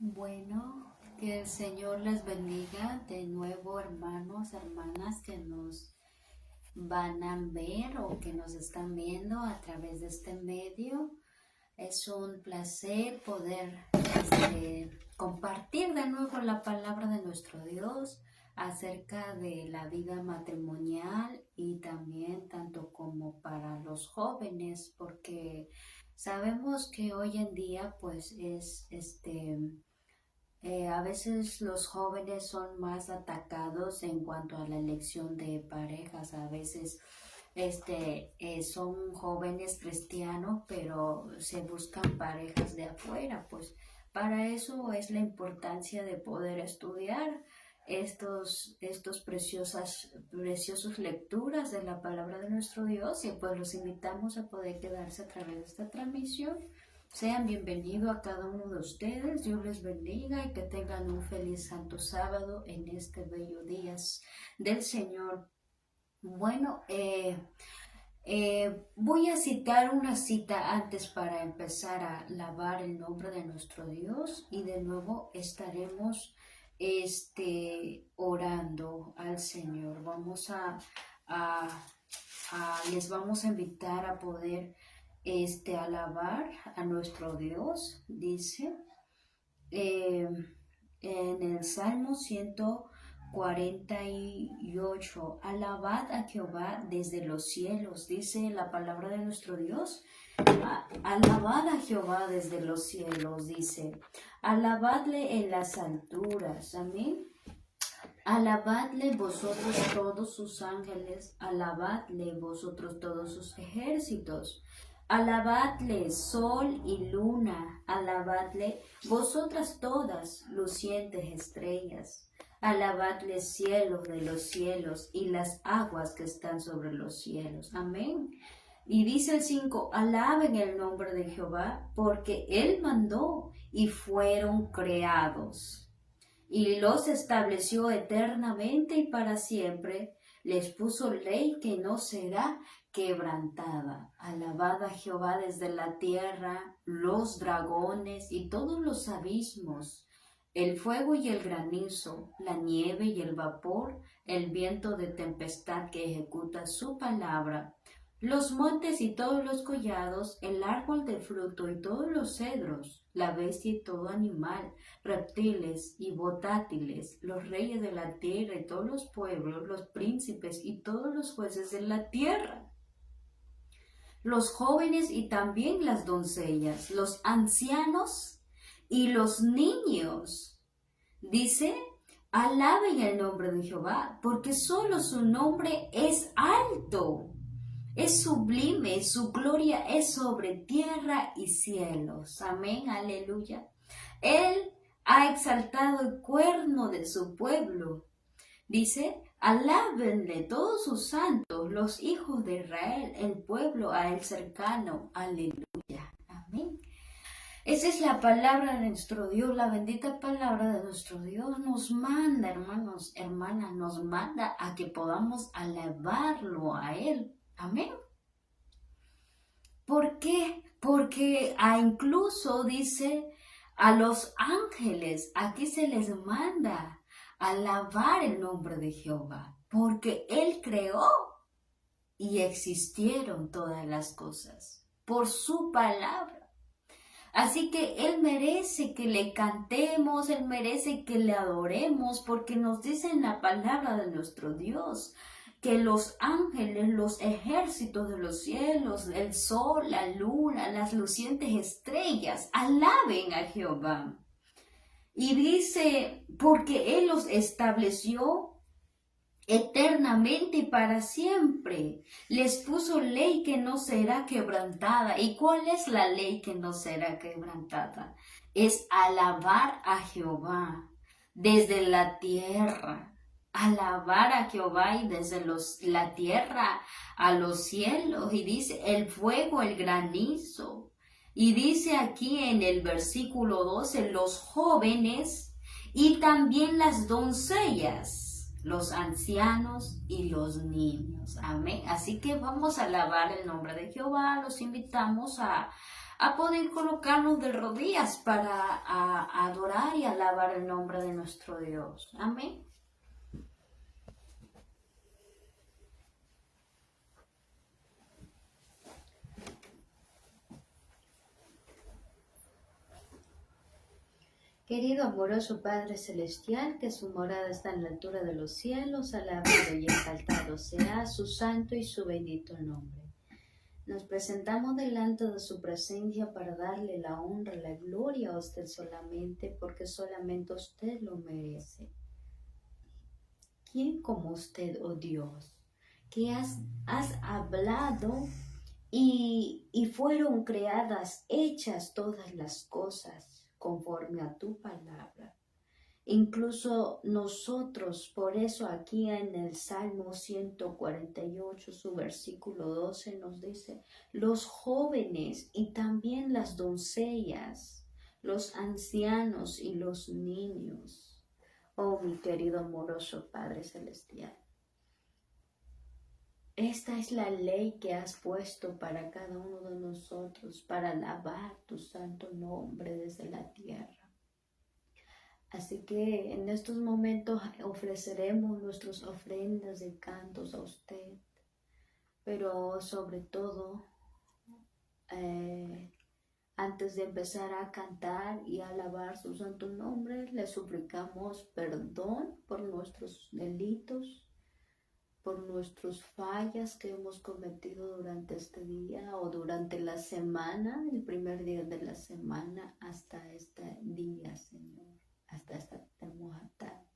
Bueno, que el Señor les bendiga de nuevo, hermanos, hermanas que nos van a ver o que nos están viendo a través de este medio. Es un placer poder compartir de nuevo la palabra de nuestro Dios acerca de la vida matrimonial y también tanto como para los jóvenes, porque sabemos que hoy en día pues a veces los jóvenes son más atacados en cuanto a la elección de parejas. A veces son jóvenes cristianos, pero se buscan parejas de afuera. Pues para eso es la importancia de poder estudiar estos preciosas lecturas de la palabra de nuestro Dios, y pues los invitamos a poder quedarse a través de esta transmisión. Sean bienvenidos a cada uno de ustedes. Dios les bendiga y que tengan un feliz santo sábado en este bello día del Señor. Bueno, voy a citar una cita antes para empezar a alabar el nombre de nuestro Dios, y de nuevo estaremos orando al Señor. Les vamos a invitar a poder alabar a nuestro Dios. Dice en el Salmo 148, alabad a Jehová desde los cielos. Dice la palabra de nuestro Dios, alabad a Jehová desde los cielos. Dice, alabadle en las alturas. Amén. Alabadle vosotros todos sus ángeles, alabadle vosotros todos sus ejércitos. Alabadle sol y luna, alabadle vosotras todas lucientes estrellas. Alabadle cielos de los cielos y las aguas que están sobre los cielos. Amén. Y dice el 5, alaben el nombre de Jehová, porque Él mandó y fueron creados. Y los estableció eternamente y para siempre. Les puso ley que no será quebrantada. Alabad a Jehová desde la tierra, los dragones y todos los abismos, el fuego y el granizo, la nieve y el vapor, el viento de tempestad que ejecuta su palabra, los montes y todos los collados, el árbol de fruto y todos los cedros, la bestia y todo animal, reptiles y volátiles, los reyes de la tierra y todos los pueblos, los príncipes y todos los jueces de la tierra, los jóvenes y también las doncellas, los ancianos y los niños. Dice, alaben el nombre de Jehová, porque solo su nombre es alto. Es sublime, su gloria es sobre tierra y cielos. Amén, aleluya. Él ha exaltado el cuerno de su pueblo. Dice, alábenle todos sus santos, los hijos de Israel, el pueblo a él cercano. Aleluya. Amén. Esa es la palabra de nuestro Dios, la bendita palabra de nuestro Dios nos manda, hermanos, hermanas, nos manda a que podamos alabarlo a Él. Amén. ¿Por qué? Porque incluso dice a los ángeles, aquí se les manda alabar el nombre de Jehová, porque Él creó y existieron todas las cosas por su palabra. Así que Él merece que le cantemos, Él merece que le adoremos, porque nos dice en la palabra de nuestro Dios que los ángeles, los ejércitos de los cielos, el sol, la luna, las lucientes estrellas, alaben a Jehová. Y dice, porque Él los estableció eternamente y para siempre. Les puso ley que no será quebrantada. ¿Y cuál es la ley que no será quebrantada? Es alabar a Jehová desde la tierra. Alabar a Jehová y desde la tierra a los cielos. Y dice el fuego, el granizo. Y dice aquí en el versículo 12, los jóvenes y también las doncellas, los ancianos y los niños. Amén. Así que vamos a alabar el nombre de Jehová. Los invitamos a poder colocarnos de rodillas para adorar y alabar el nombre de nuestro Dios. Amén. Querido amoroso Padre Celestial, que su morada está en la altura de los cielos, alabado y exaltado sea su santo y su bendito nombre. Nos presentamos delante de su presencia para darle la honra, la gloria a usted solamente, porque solamente usted lo merece. ¿Quién como usted, oh Dios, que has hablado y fueron creadas, hechas todas las cosas conforme a tu palabra? Incluso nosotros, por eso aquí en el Salmo 148, su versículo 12 nos dice, los jóvenes y también las doncellas, los ancianos y los niños. Oh, mi querido amoroso Padre Celestial, esta es la ley que has puesto para cada uno de nosotros, para alabar tu santo nombre desde la tierra. Así que en estos momentos ofreceremos nuestras ofrendas de cantos a usted, pero sobre todo, antes de empezar a cantar y a alabar su santo nombre, le suplicamos perdón por nuestros delitos, por nuestras fallas que hemos cometido durante este día o durante la semana, el primer día de la semana hasta este día, Señor, hasta esta hermosa tarde.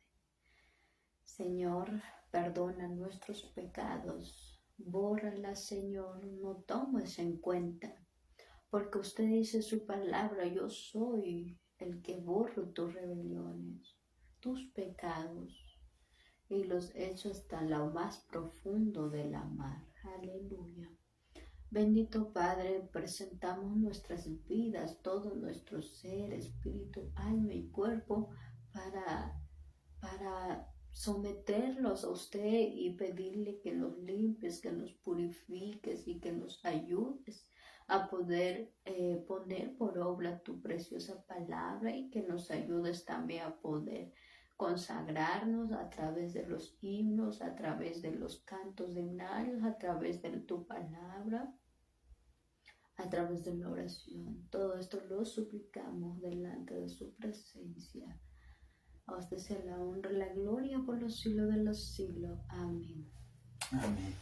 Señor, perdona nuestros pecados, bórralas, Señor, no tomes en cuenta, porque usted dice su palabra, yo soy el que borro tus rebeliones, tus pecados, y los echo hasta lo más profundo de la mar. Aleluya. Bendito Padre, presentamos nuestras vidas, todo nuestro ser, espíritu, alma y cuerpo para someterlos a usted y pedirle que nos limpies, que nos purifiques y que nos ayudes a poder poner por obra tu preciosa palabra y que nos ayudes también a poder consagrarnos a través de los himnos, a través de los cantos de himnarios, a través de tu palabra, a través de la oración. Todo esto lo suplicamos delante de su presencia. A usted sea la honra y la gloria por los siglos de los siglos. Amén. Amén.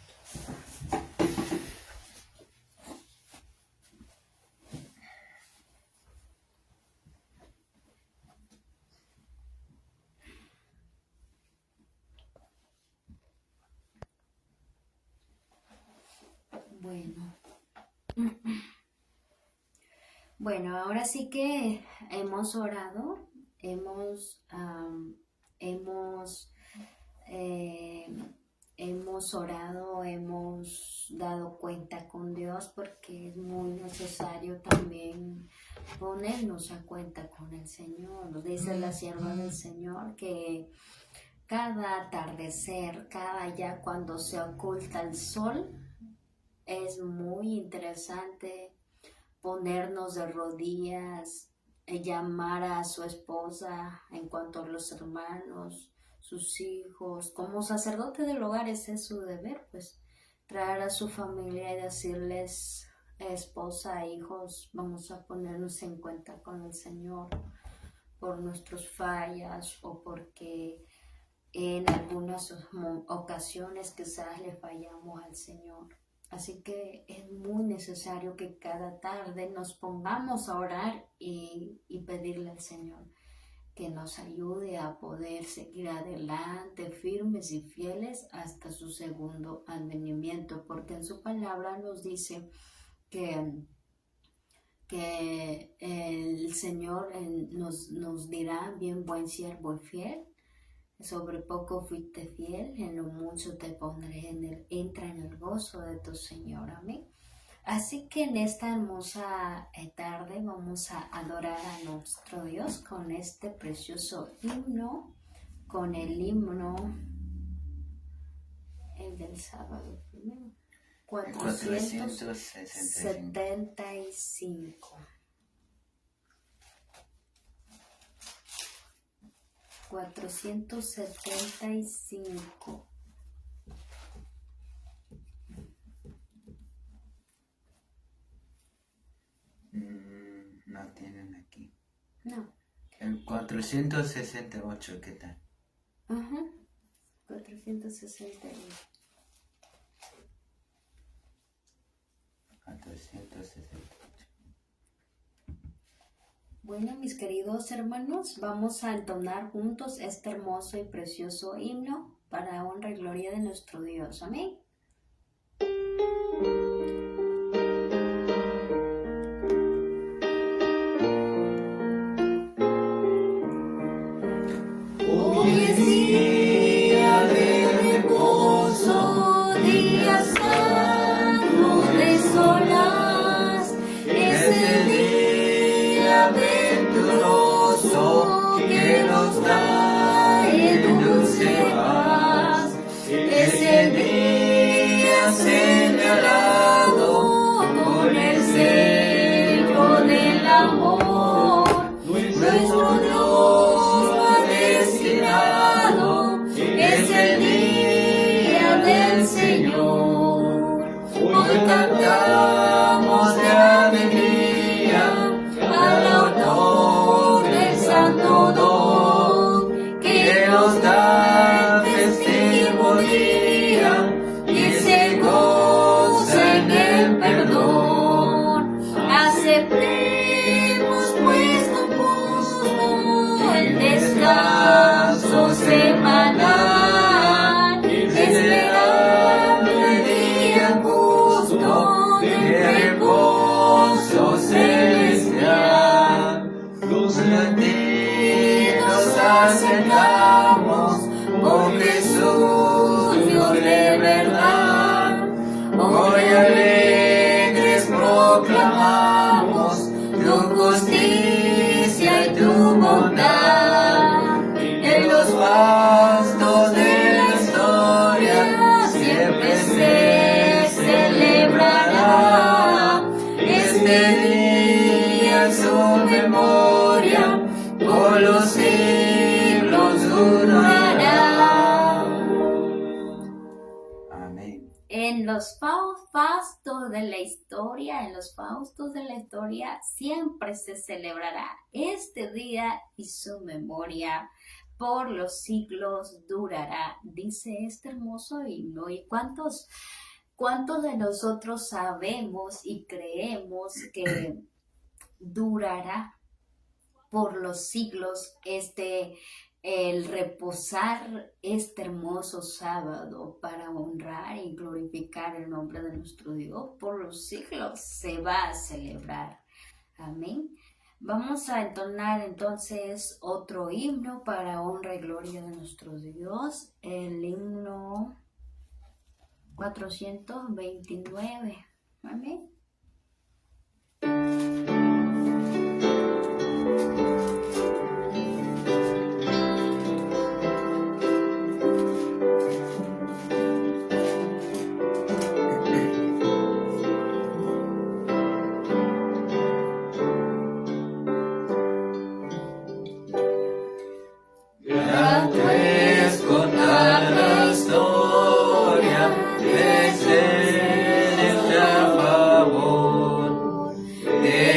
Bueno, ahora sí que hemos orado, hemos orado, hemos dado cuenta con Dios porque es muy necesario también ponernos a cuenta con el Señor. Nos dice la sierva del Señor que cada atardecer, cada ya cuando se oculta el sol, es muy interesante ponernos de rodillas, llamar a su esposa, en cuanto a los hermanos, sus hijos. Como sacerdote del hogar ese es su deber, pues traer a su familia y decirles, esposa, hijos, vamos a ponernos en cuenta con el Señor por nuestras fallas o porque en algunas ocasiones quizás le fallamos al Señor. Así que es muy necesario que cada tarde nos pongamos a orar y pedirle al Señor que nos ayude a poder seguir adelante, firmes y fieles hasta su segundo advenimiento, porque en su palabra nos dice que el Señor nos dirá, bien buen siervo y fiel, sobre poco fuiste fiel, en lo mucho te pondré, entra en el gozo de tu Señor. Amén. Así que en esta hermosa tarde vamos a adorar a nuestro Dios con este precioso himno, con el himno, el del sábado primero, 475. 475. No tienen aquí. No. El 468, ¿qué tal? 468. 468. Bueno, mis queridos hermanos, vamos a entonar juntos este hermoso y precioso himno para honra y gloria de nuestro Dios. Amén. Hoy es día de reposo, día santo de solas, es el día venturoso que nos trae dulce paz, es el día señalado con el sello del amor, nuestro Dios ha destinado, es el día del Señor. Hoy cantamos de alegría al honor del santo don que nos da el festivo día y se goza en el perdón. Aceptemos pues con gusto el descanso semanal, esperando el día justo de reposo celestial. Los latinos acercamos por Jesús, Dios de verdad. Hoy alegre tu justicia y tu bondad. En los pastos de la historia siempre se celebrará este día en su memoria, por los siglos durará. Amén. En los faustos de la historia siempre se celebrará este día y su memoria por los siglos durará, dice este hermoso himno. ¿Y cuántos de nosotros sabemos y creemos que durará por los siglos el reposar este hermoso sábado para honrar y glorificar el nombre de nuestro Dios? Por los siglos se va a celebrar. Amén. Vamos a entonar entonces otro himno para honra y gloria de nuestro Dios, el himno 429. Amén. De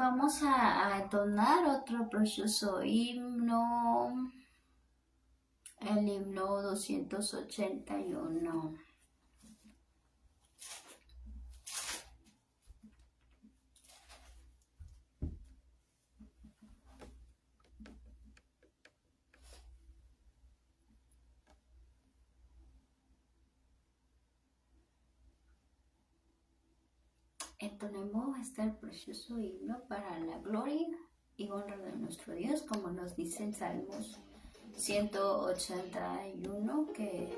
vamos a entonar otro precioso himno, el himno 281. Entonemos este precioso himno para la gloria y honra de nuestro Dios, como nos dice en Salmos 181, que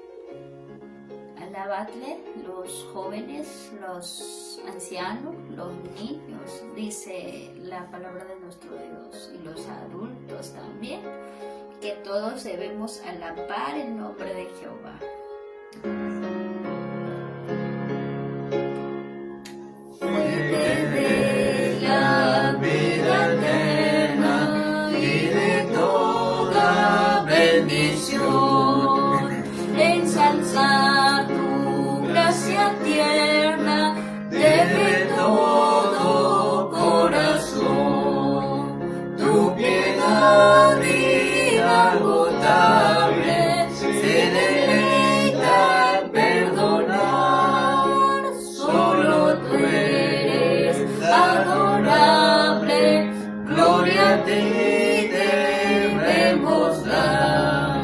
alabadle los jóvenes, los ancianos, los niños, dice la palabra de nuestro Dios, y los adultos también, que todos debemos alabar el nombre de Jehová. De la vida eterna y de toda bendición, ensalzar tu gracia tierna desde todo corazón, tu piedad inagotable se deleita en perdonar, solo tú eres adorable, gloria a ti debemos dar.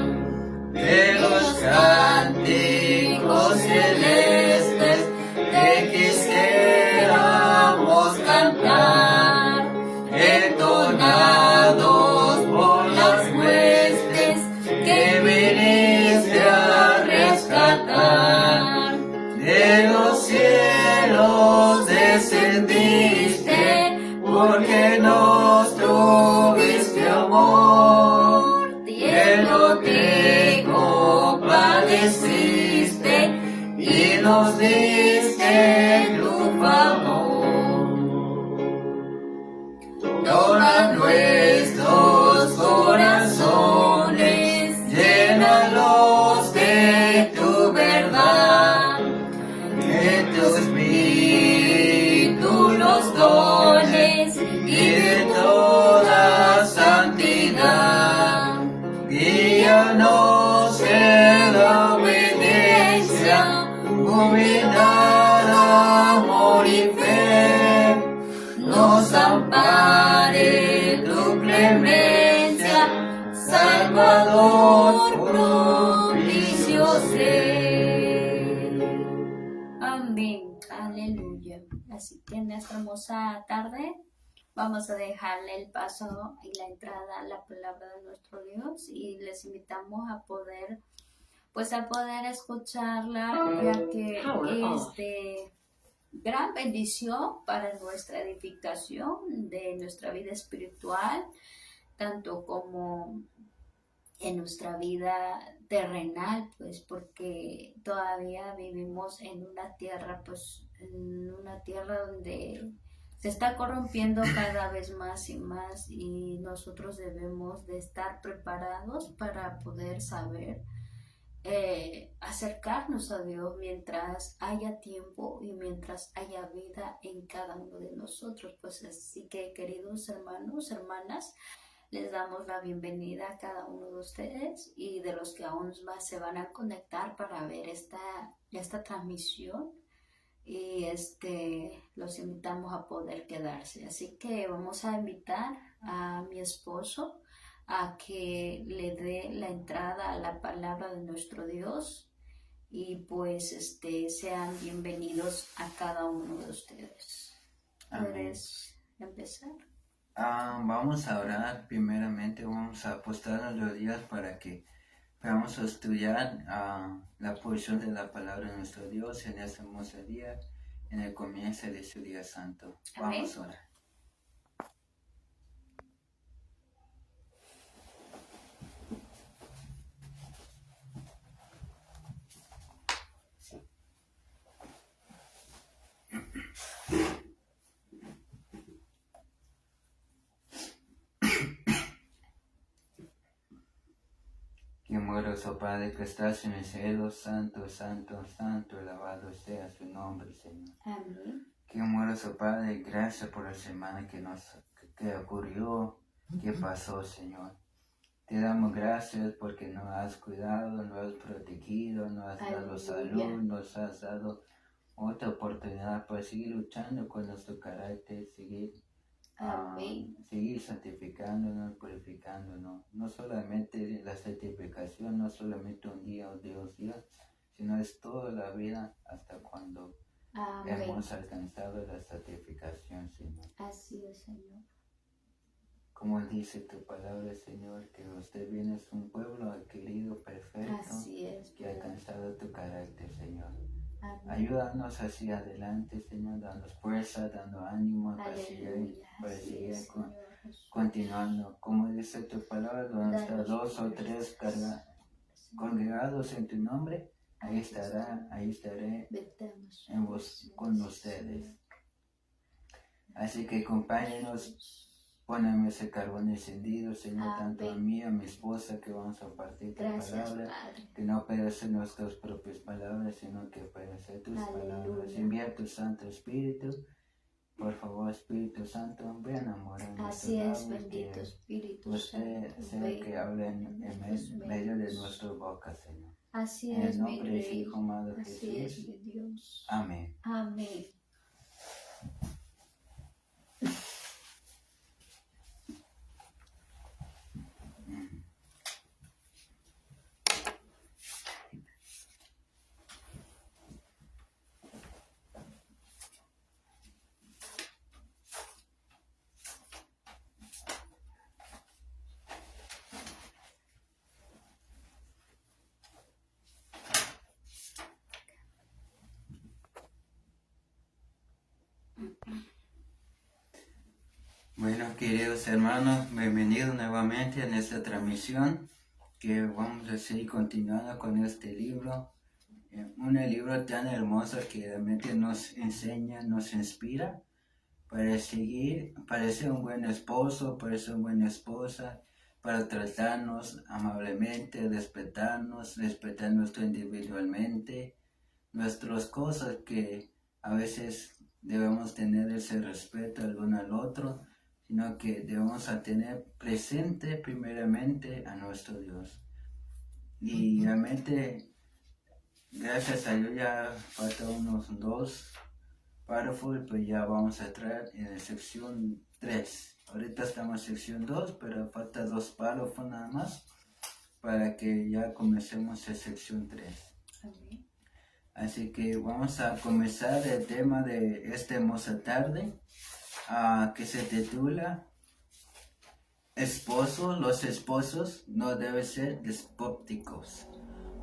De los cánticos celestes te quisiéramos cantar, entonados por las huestes que viniste a rescatar. De los cielos descendiste, porque nos tuviste amor, tierno te compadeciste y nos diste tu favor. Toma nuestros corazones, llénalos de tu verdad, de tu espíritu los dones y de toda santidad. Guíanos en la obediencia, humildad, amor y fe. Nos ampare tu clemencia, Salvador propicio sé. Amén, aleluya. Así que en esta hermosa tarde vamos a dejarle el paso y la entrada a la palabra de nuestro Dios, y les invitamos a poder escucharla, ya que es de gran bendición para nuestra edificación de nuestra vida espiritual, tanto como en nuestra vida terrenal, pues porque todavía vivimos en una tierra, donde se está corrompiendo cada vez más y más, y nosotros debemos de estar preparados para poder saber acercarnos a Dios mientras haya tiempo y mientras haya vida en cada uno de nosotros. Pues así que, queridos hermanos, hermanas, les damos la bienvenida a cada uno de ustedes y de los que aún más se van a conectar para ver esta transmisión, y los invitamos a poder quedarse. Así que vamos a invitar a mi esposo a que le dé la entrada a la palabra de nuestro Dios, y pues sean bienvenidos a cada uno de ustedes. ¿Puedes empezar? Vamos a orar primeramente, vamos a postrar los días para que vamos a estudiar la porción de la palabra de nuestro Dios en este hermoso día, en el comienzo de su día santo. Vamos a orar. Amoroso Padre que estás en el cielo, santo, santo, santo, alabado sea su nombre, Señor. Amén. Qué amoroso Padre, gracias por la semana que qué ocurrió, qué pasó, Señor. Te damos gracias porque nos has cuidado, nos has protegido, nos has dado salud, nos has dado otra oportunidad para seguir luchando con nuestro carácter, seguir santificándonos, purificándonos. No solamente la santificación, no solamente un día o 2 días, sino es toda la vida hasta cuando hemos alcanzado la santificación, Señor. Así es, Señor. Como dice tu palabra, Señor, que usted viene es un pueblo adquirido, perfecto, Así es, que ha alcanzado tu carácter, Señor. Amén. Ayúdanos hacia adelante, Señor, dando fuerza, dando ánimo para seguir continuando. Como dice tu palabra, donde está 2 o 3 congregados en tu nombre, ahí estaré con ustedes. Así que acompáñenos. Poneme ese carbón encendido, Señor, tanto a mí, a mi esposa, que vamos a partir tu palabra, Padre. que no pueden ser nuestras propias palabras, sino que pueden ser tus palabras. Envía tu Santo Espíritu, por favor, Espíritu Santo, ven a morar en nuestros labios. Así es, bendito Espíritu Usted Santo. sea que hable en medio de nuestra boca, Señor. Así En es, el nombre mi de su Rey. Hijo amado Así Jesús. es, mi Dios. Amén. Amén. Bueno, queridos hermanos, bienvenidos nuevamente en esta transmisión que vamos a seguir continuando con este libro. Un libro tan hermoso que realmente nos enseña, nos inspira para seguir, para ser un buen esposo, para ser una buena esposa, para tratarnos amablemente, respetarnos individualmente, nuestras cosas que a veces debemos tener ese respeto el uno al otro, sino que debemos tener presente primeramente a nuestro Dios. Y realmente, gracias a Dios, ya faltan unos 2 párrafos, pues ya vamos a entrar en la sección 3. Ahorita estamos en sección 2, pero falta 2 párrafos nada más para que ya comencemos en sección 3. Amén. Así que vamos a comenzar el tema de esta hermosa tarde, que se titula Los esposos no deben ser despóticos.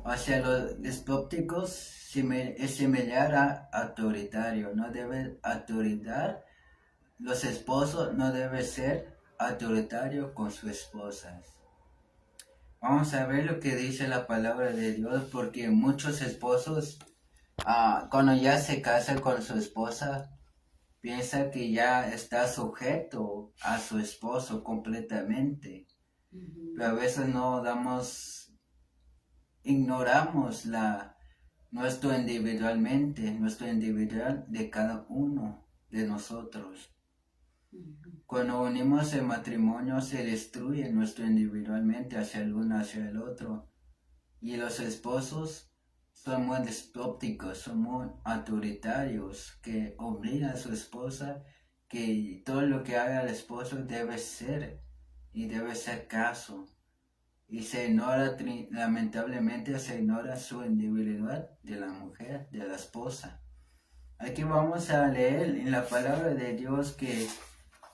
O sea, los despóticos es similar a autoritario, no deben autoridad. Los esposos no deben ser autoritarios con sus esposas. Vamos a ver lo que dice la palabra de Dios, porque muchos esposos, cuando ya se casan con su esposa, piensa que ya está sujeto a su esposo completamente. Pero a veces ignoramos nuestro individual de cada uno de nosotros. Cuando unimos el matrimonio se destruye nuestro individualmente hacia el uno, hacia el otro. Y los esposos son muy despóticos, son muy autoritarios, que obligan a su esposa que todo lo que haga el esposo debe ser caso. Y lamentablemente se ignora su individualidad de la mujer, de la esposa. Aquí vamos a leer en la palabra de Dios que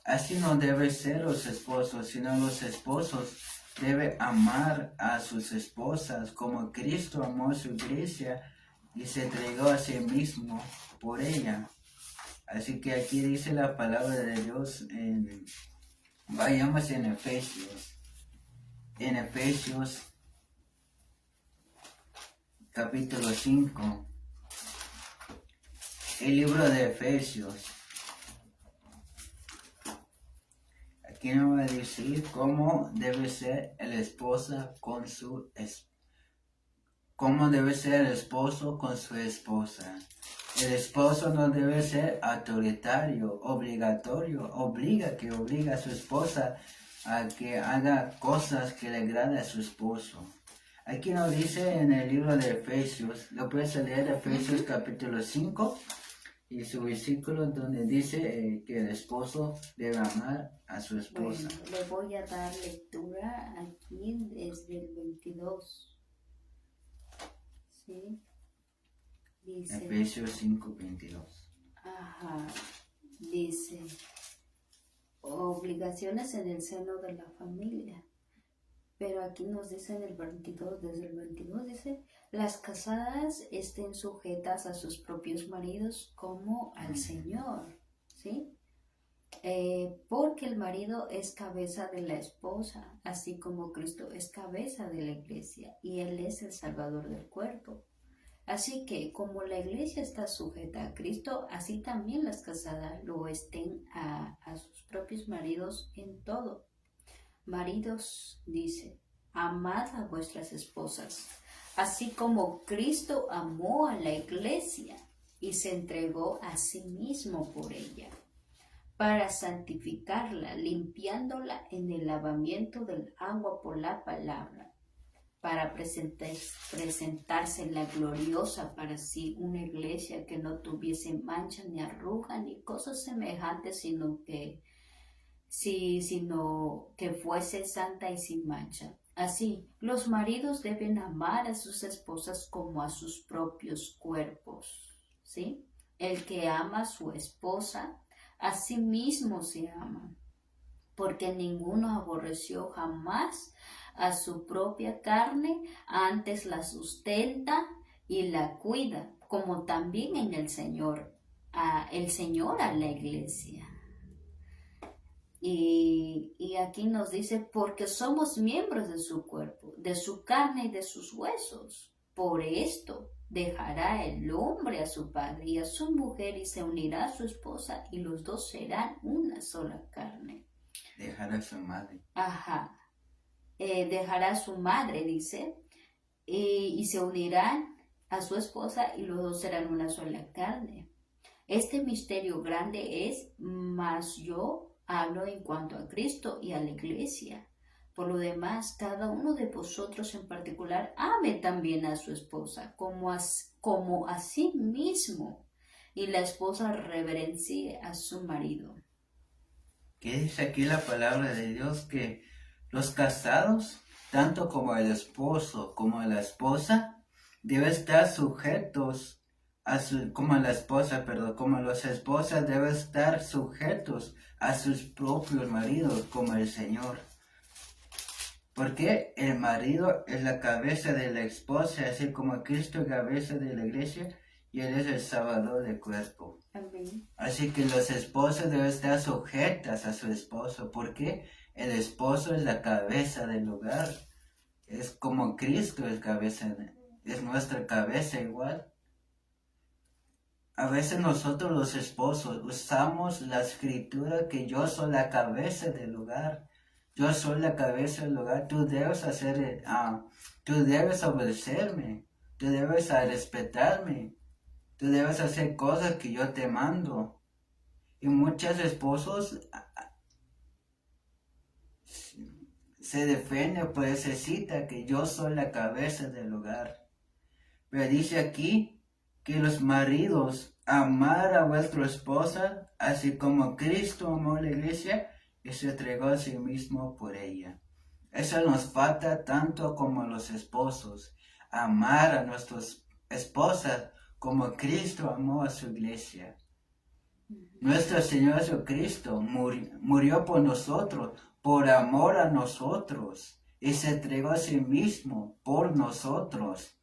así no deben ser los esposos, sino los esposos debe amar a sus esposas como Cristo amó a su iglesia y se entregó a sí mismo por ella. Así que aquí dice la palabra de Dios, vayamos en Efesios capítulo 5, el libro de Efesios. Aquí nos va a decir cómo debe ser el esposo con su esposa. El esposo no debe ser autoritario, obligatorio, obliga a su esposa a que haga cosas que le agraden a su esposo. Aquí nos dice en el libro de Efesios, lo puedes leer, Efesios capítulo 5, y su versículo donde dice que el esposo debe amar a su esposa. Bueno, le voy a dar lectura aquí desde el 22. ¿Sí? Dice, Efesios 5, 22. ajá, dice, obligaciones en el seno de la familia. Pero aquí nos dice en el 22, desde el 22 dice, las casadas estén sujetas a sus propios maridos como al Señor, ¿sí? Porque el marido es cabeza de la esposa, así como Cristo es cabeza de la iglesia y Él es el Salvador del cuerpo. Así que como la iglesia está sujeta a Cristo, así también las casadas lo estén a sus propios maridos en todo. Maridos, dice, amad a vuestras esposas, así como Cristo amó a la iglesia y se entregó a sí mismo por ella, para santificarla, limpiándola en el lavamiento del agua por la palabra, para presentársela gloriosa para sí, una iglesia que no tuviese mancha ni arruga ni cosas semejantes, sino que fuese santa y sin mancha. Así, los maridos deben amar a sus esposas como a sus propios cuerpos, ¿sí? El que ama a su esposa, a sí mismo se ama, porque ninguno aborreció jamás a su propia carne, antes la sustenta y la cuida, como también en el Señor a la iglesia. Y aquí nos dice, porque somos miembros de su cuerpo, de su carne y de sus huesos. Por esto dejará el hombre a su padre y a su mujer y se unirá a su esposa y los dos serán una sola carne. Dejará a su madre. Ajá. Dejará a su madre, dice, y se unirán a su esposa y los dos serán una sola carne. Este misterio grande es, mas yo hablo en cuanto a Cristo y a la iglesia. Por lo demás, cada uno de vosotros en particular ame también a su esposa como a sí mismo, y la esposa reverencie a su marido. ¿Qué dice aquí la palabra de Dios? Que los casados, tanto como el esposo como la esposa, deben estar sujetos como los esposas deben estar sujetos a sus propios maridos como el Señor. Porque el marido es la cabeza de la esposa, así como Cristo es cabeza de la iglesia y Él es el Salvador del cuerpo. Amén. Así que los esposos deben estar sujetas a su esposo, porque el esposo es la cabeza del hogar. Es como Cristo es nuestra cabeza igual. A veces nosotros los esposos usamos la escritura que yo soy la cabeza del hogar. Yo soy la cabeza del hogar. Tú debes obedecerme. Tú debes respetarme. Tú debes hacer cosas que yo te mando. Y muchos esposos se defienden por esa cita que yo soy la cabeza del hogar. Pero dice aquí que los maridos amar a vuestra esposa, así como Cristo amó a la iglesia y se entregó a sí mismo por ella. Eso nos falta tanto como los esposos, amar a nuestras esposas como Cristo amó a su iglesia. Nuestro Señor Jesucristo murió por nosotros, por amor a nosotros, y se entregó a sí mismo por nosotros.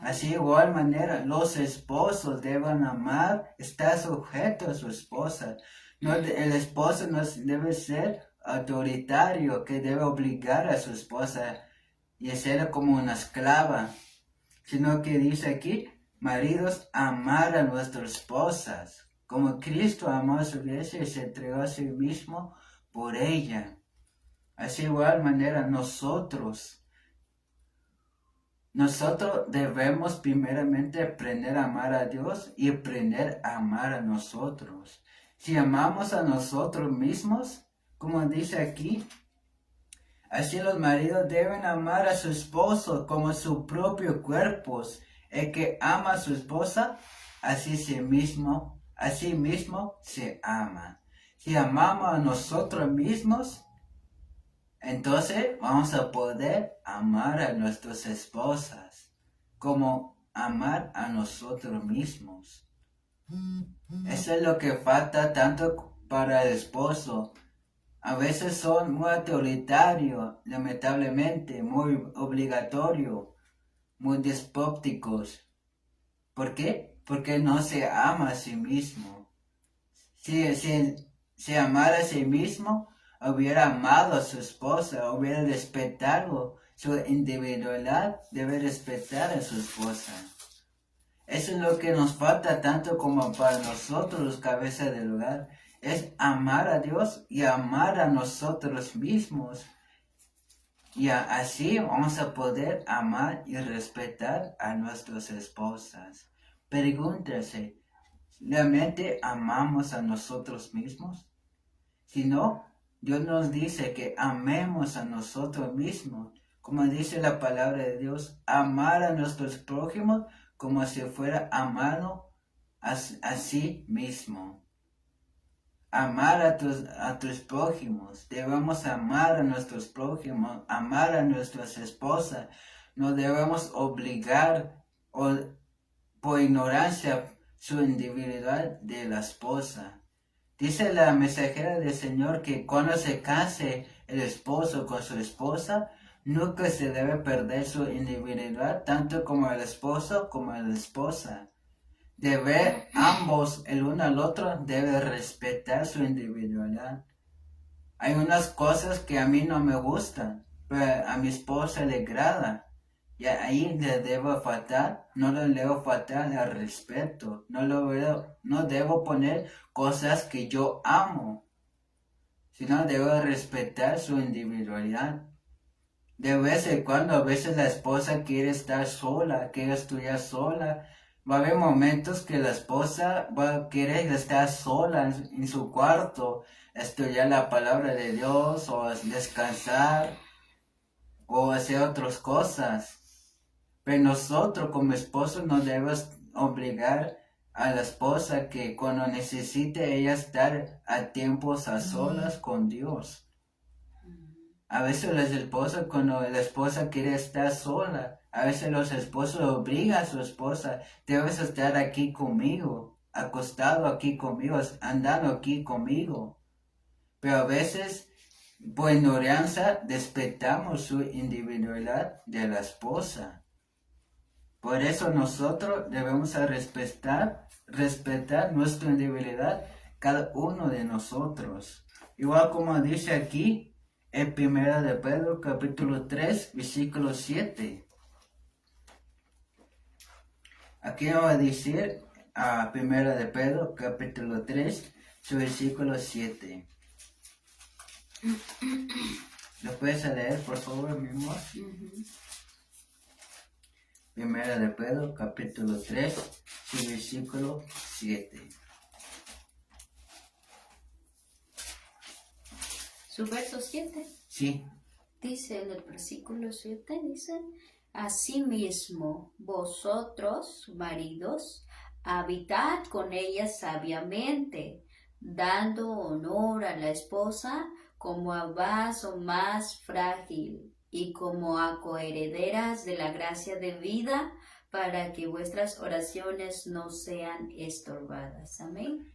Así de igual manera, los esposos deben amar, estar sujetos a su esposa. No, el esposo no debe ser autoritario, que debe obligar a su esposa y hacerla como una esclava, sino que dice aquí, maridos, amar a nuestras esposas, como Cristo amó a su iglesia y se entregó a sí mismo por ella. Así de igual manera nosotros nosotros debemos primeramente aprender a amar a Dios y aprender a amar a nosotros. Si amamos a nosotros mismos, como dice aquí, así los maridos deben amar a su esposo como su propio cuerpo. El que ama a su esposa, así mismo se ama. Si amamos a nosotros mismos, entonces vamos a poder amar a nuestras esposas como amar a nosotros mismos. Eso es lo que falta tanto para el esposo. A veces son muy autoritarios, lamentablemente, muy obligatorios, muy despóticos. ¿Por qué? Porque no se ama a sí mismo. Si amara a sí mismo, hubiera amado a su esposa, hubiera respetado su individualidad, debe respetar a su esposa. Eso es lo que nos falta tanto como para nosotros los cabezas del hogar, es amar a Dios y amar a nosotros mismos. Y así vamos a poder amar y respetar a nuestras esposas. Pregúntese, ¿realmente amamos a nosotros mismos? Si no, Dios nos dice que amemos a nosotros mismos. Como dice la palabra de Dios, amar a nuestros prójimos como si fuera amado a sí mismo. Amar a tus prójimos. Debemos amar a nuestros prójimos, amar a nuestras esposas. No debemos obligar por ignorancia su individualidad de la esposa. Dice la mensajera del Señor que cuando se case el esposo con su esposa, nunca se debe perder su individualidad, tanto como el esposo como la esposa. Ambos, el uno al otro, debe respetar su individualidad. Hay unas cosas que a mí no me gustan, pero a mi esposa le agrada. Y ahí no le debo faltar el respeto. No debo poner cosas que yo amo, sino debo respetar su individualidad. De vez en cuando, a veces la esposa quiere estar sola, quiere estudiar sola. Va a haber momentos que la esposa va a querer estar sola en su cuarto, estudiar la palabra de Dios, o descansar, o hacer otras cosas. Pero nosotros como esposos no debemos obligar a la esposa que cuando necesite ella estar a tiempos a solas con Dios. A veces los esposos, cuando la esposa quiere estar sola, a veces los esposos obligan a su esposa, debes estar aquí conmigo, acostado aquí conmigo, andando aquí conmigo. Pero a veces, por ignorancia, respetamos su individualidad de la esposa. Por eso nosotros debemos respetar nuestra individualidad, cada uno de nosotros. Igual como dice aquí, en 1 de Pedro, capítulo 3, versículo 7. Aquí va a decir a 1 de Pedro, capítulo 3, su versículo 7. ¿Lo puedes leer, por favor, mi amor? 1 de Pedro, capítulo 3, su versículo 7. Su verso 7. Sí. Dice en el versículo 7, dice, asimismo, vosotros, maridos, habitad con ella sabiamente, dando honor a la esposa como a vaso más frágil y como a coherederas de la gracia de vida, para que vuestras oraciones no sean estorbadas. Amén.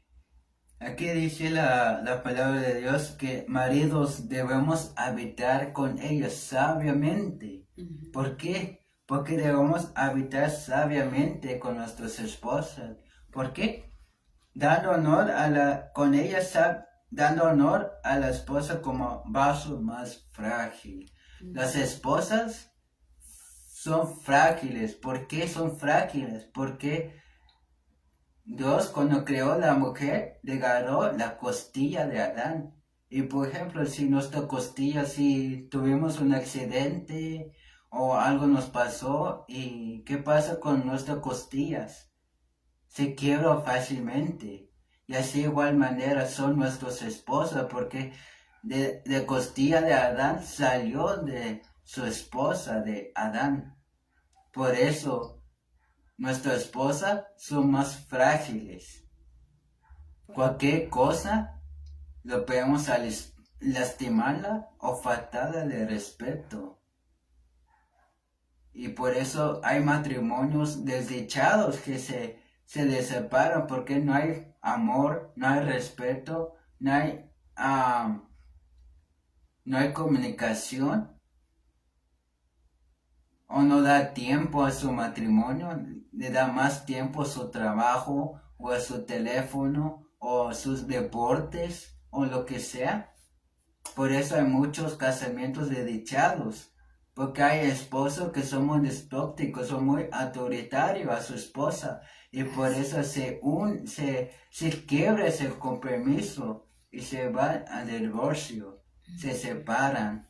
Aquí dice la palabra de Dios que maridos debemos habitar con ellos sabiamente. ¿Por qué? Porque debemos habitar sabiamente con nuestras esposas. ¿Por qué? Dando honor a la esposa como vaso más frágil. Las esposas son frágiles. ¿Por qué son frágiles? Porque Dios, cuando creó la mujer, le agarró la costilla de Adán. Y por ejemplo, si nuestra costilla, si tuvimos un accidente o algo nos pasó y ¿qué pasa con nuestras costillas? Se quiebra fácilmente. Y así de igual manera son nuestras esposas, porque de costilla de Adán salió de su esposa, de Adán. Por eso nuestras esposas son más frágiles. Cualquier cosa lo podemos lastimarla o faltarla de respeto. Y por eso hay matrimonios desdichados que se separan porque no hay amor, no hay respeto, no hay comunicación, o no da tiempo a su matrimonio, le da más tiempo a su trabajo o a su teléfono o a sus deportes o lo que sea. Por eso hay muchos casamientos desdichados, porque hay esposos que son muy despóticos, son muy autoritarios a su esposa, y por eso se quiebra ese compromiso y se va al divorcio, se separan.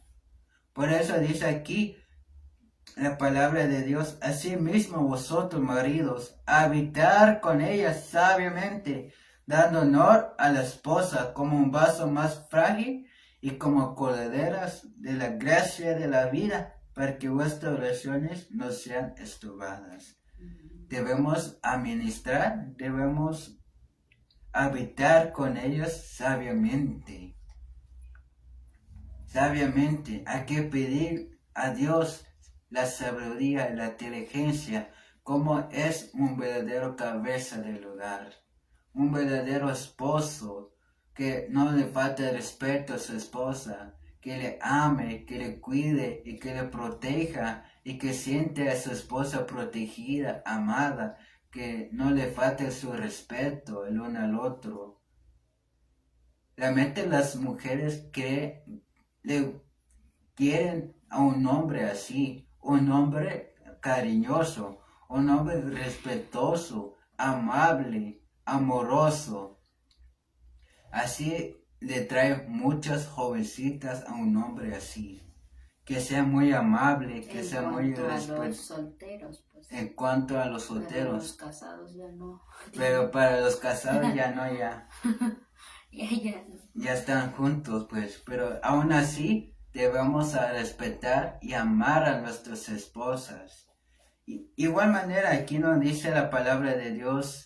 Por eso dice aquí la palabra de Dios: asimismo vosotros, maridos, habitar con ella sabiamente, dando honor a la esposa como un vaso más frágil y como colederas de la gracia de la vida, para que vuestras oraciones no sean estorbadas. Debemos administrar, debemos habitar con ellas sabiamente. Sabiamente, hay que pedir a Dios la sabiduría y la inteligencia, como es un verdadero cabeza del hogar, un verdadero esposo, que no le falte respeto a su esposa, que le ame, que le cuide y que le proteja, y que siente a su esposa protegida, amada, que no le falte su respeto el uno al otro. Realmente las mujeres le quieren a un hombre así, un hombre cariñoso, un hombre respetuoso, amable, amoroso. Así le trae muchas jovencitas a un hombre así, que sea muy amable, que sea muy respetuoso. Pues, en cuanto a los solteros. Para los casados ya no. Pero para los casados ya no, ya. Ya no. Ya están juntos, pues. Pero aún así debemos respetar y amar a nuestras esposas. Igual manera, aquí nos dice la palabra de Dios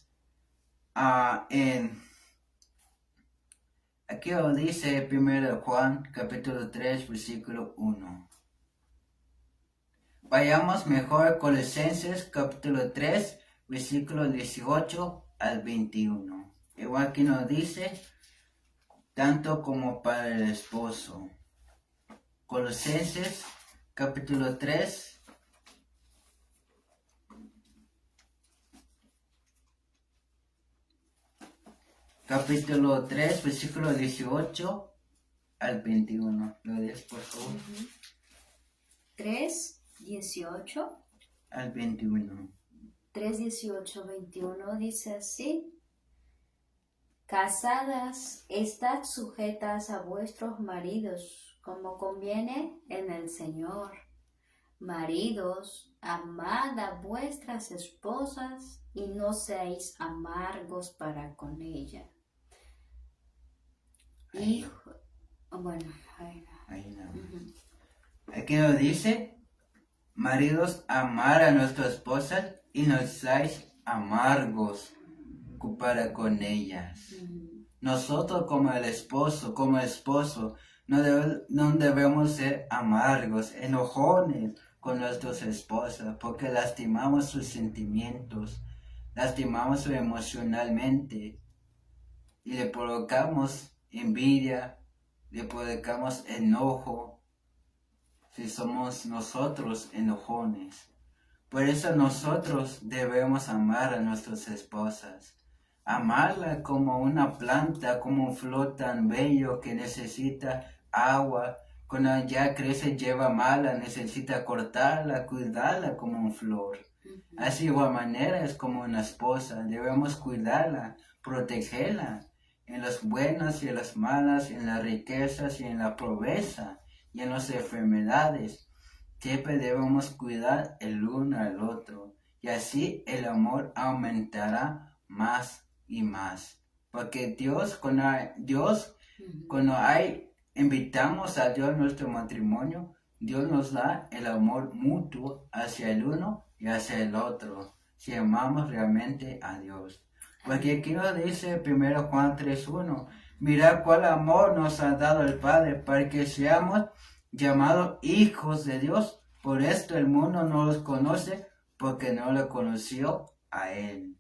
aquí lo dice 1 Juan capítulo 3 versículo 1. Vayamos mejor a Colosenses capítulo 3 versículo 18 al 21. Igual aquí nos dice, tanto como para el esposo. Colosenses capítulo 3 capítulo 3 versículo 18 al 21. ¿Lo lees, por favor? 3, 18 al 21. 3, 18, 21 dice así: casadas, estad sujetas a vuestros maridos, como conviene en el Señor. Maridos, amad a vuestras esposas y no seáis amargos para con ella. Hijo, bueno, ahí no. Aquí nos dice, maridos, amar a nuestras esposas y no seáis amargos para con ellas. Nosotros como el esposo, no debemos ser amargos, enojones con nuestras esposas, porque lastimamos sus sentimientos, lastimamos emocionalmente y le provocamos envidia, le provocamos enojo si somos nosotros enojones. Por eso nosotros debemos amar a nuestras esposas, amarla como una planta, como un flor tan bello que necesita agua. Cuando ya crece lleva mala, necesita cortarla, cuidarla como un flor. Así de igual manera es como una esposa, debemos cuidarla, protegerla en las buenas y en las malas, en las riquezas y en la pobreza y en las enfermedades. siempre debemos cuidar el uno al otro. Y así el amor aumentará más y más. Porque cuando invitamos a Dios a nuestro matrimonio, Dios nos da el amor mutuo hacia el uno y hacia el otro, si amamos realmente a Dios. Porque aquí nos dice 1 Juan 3:1, mirad cuál amor nos ha dado el Padre para que seamos llamados hijos de Dios. Por esto el mundo no los conoce, porque no lo conoció a Él.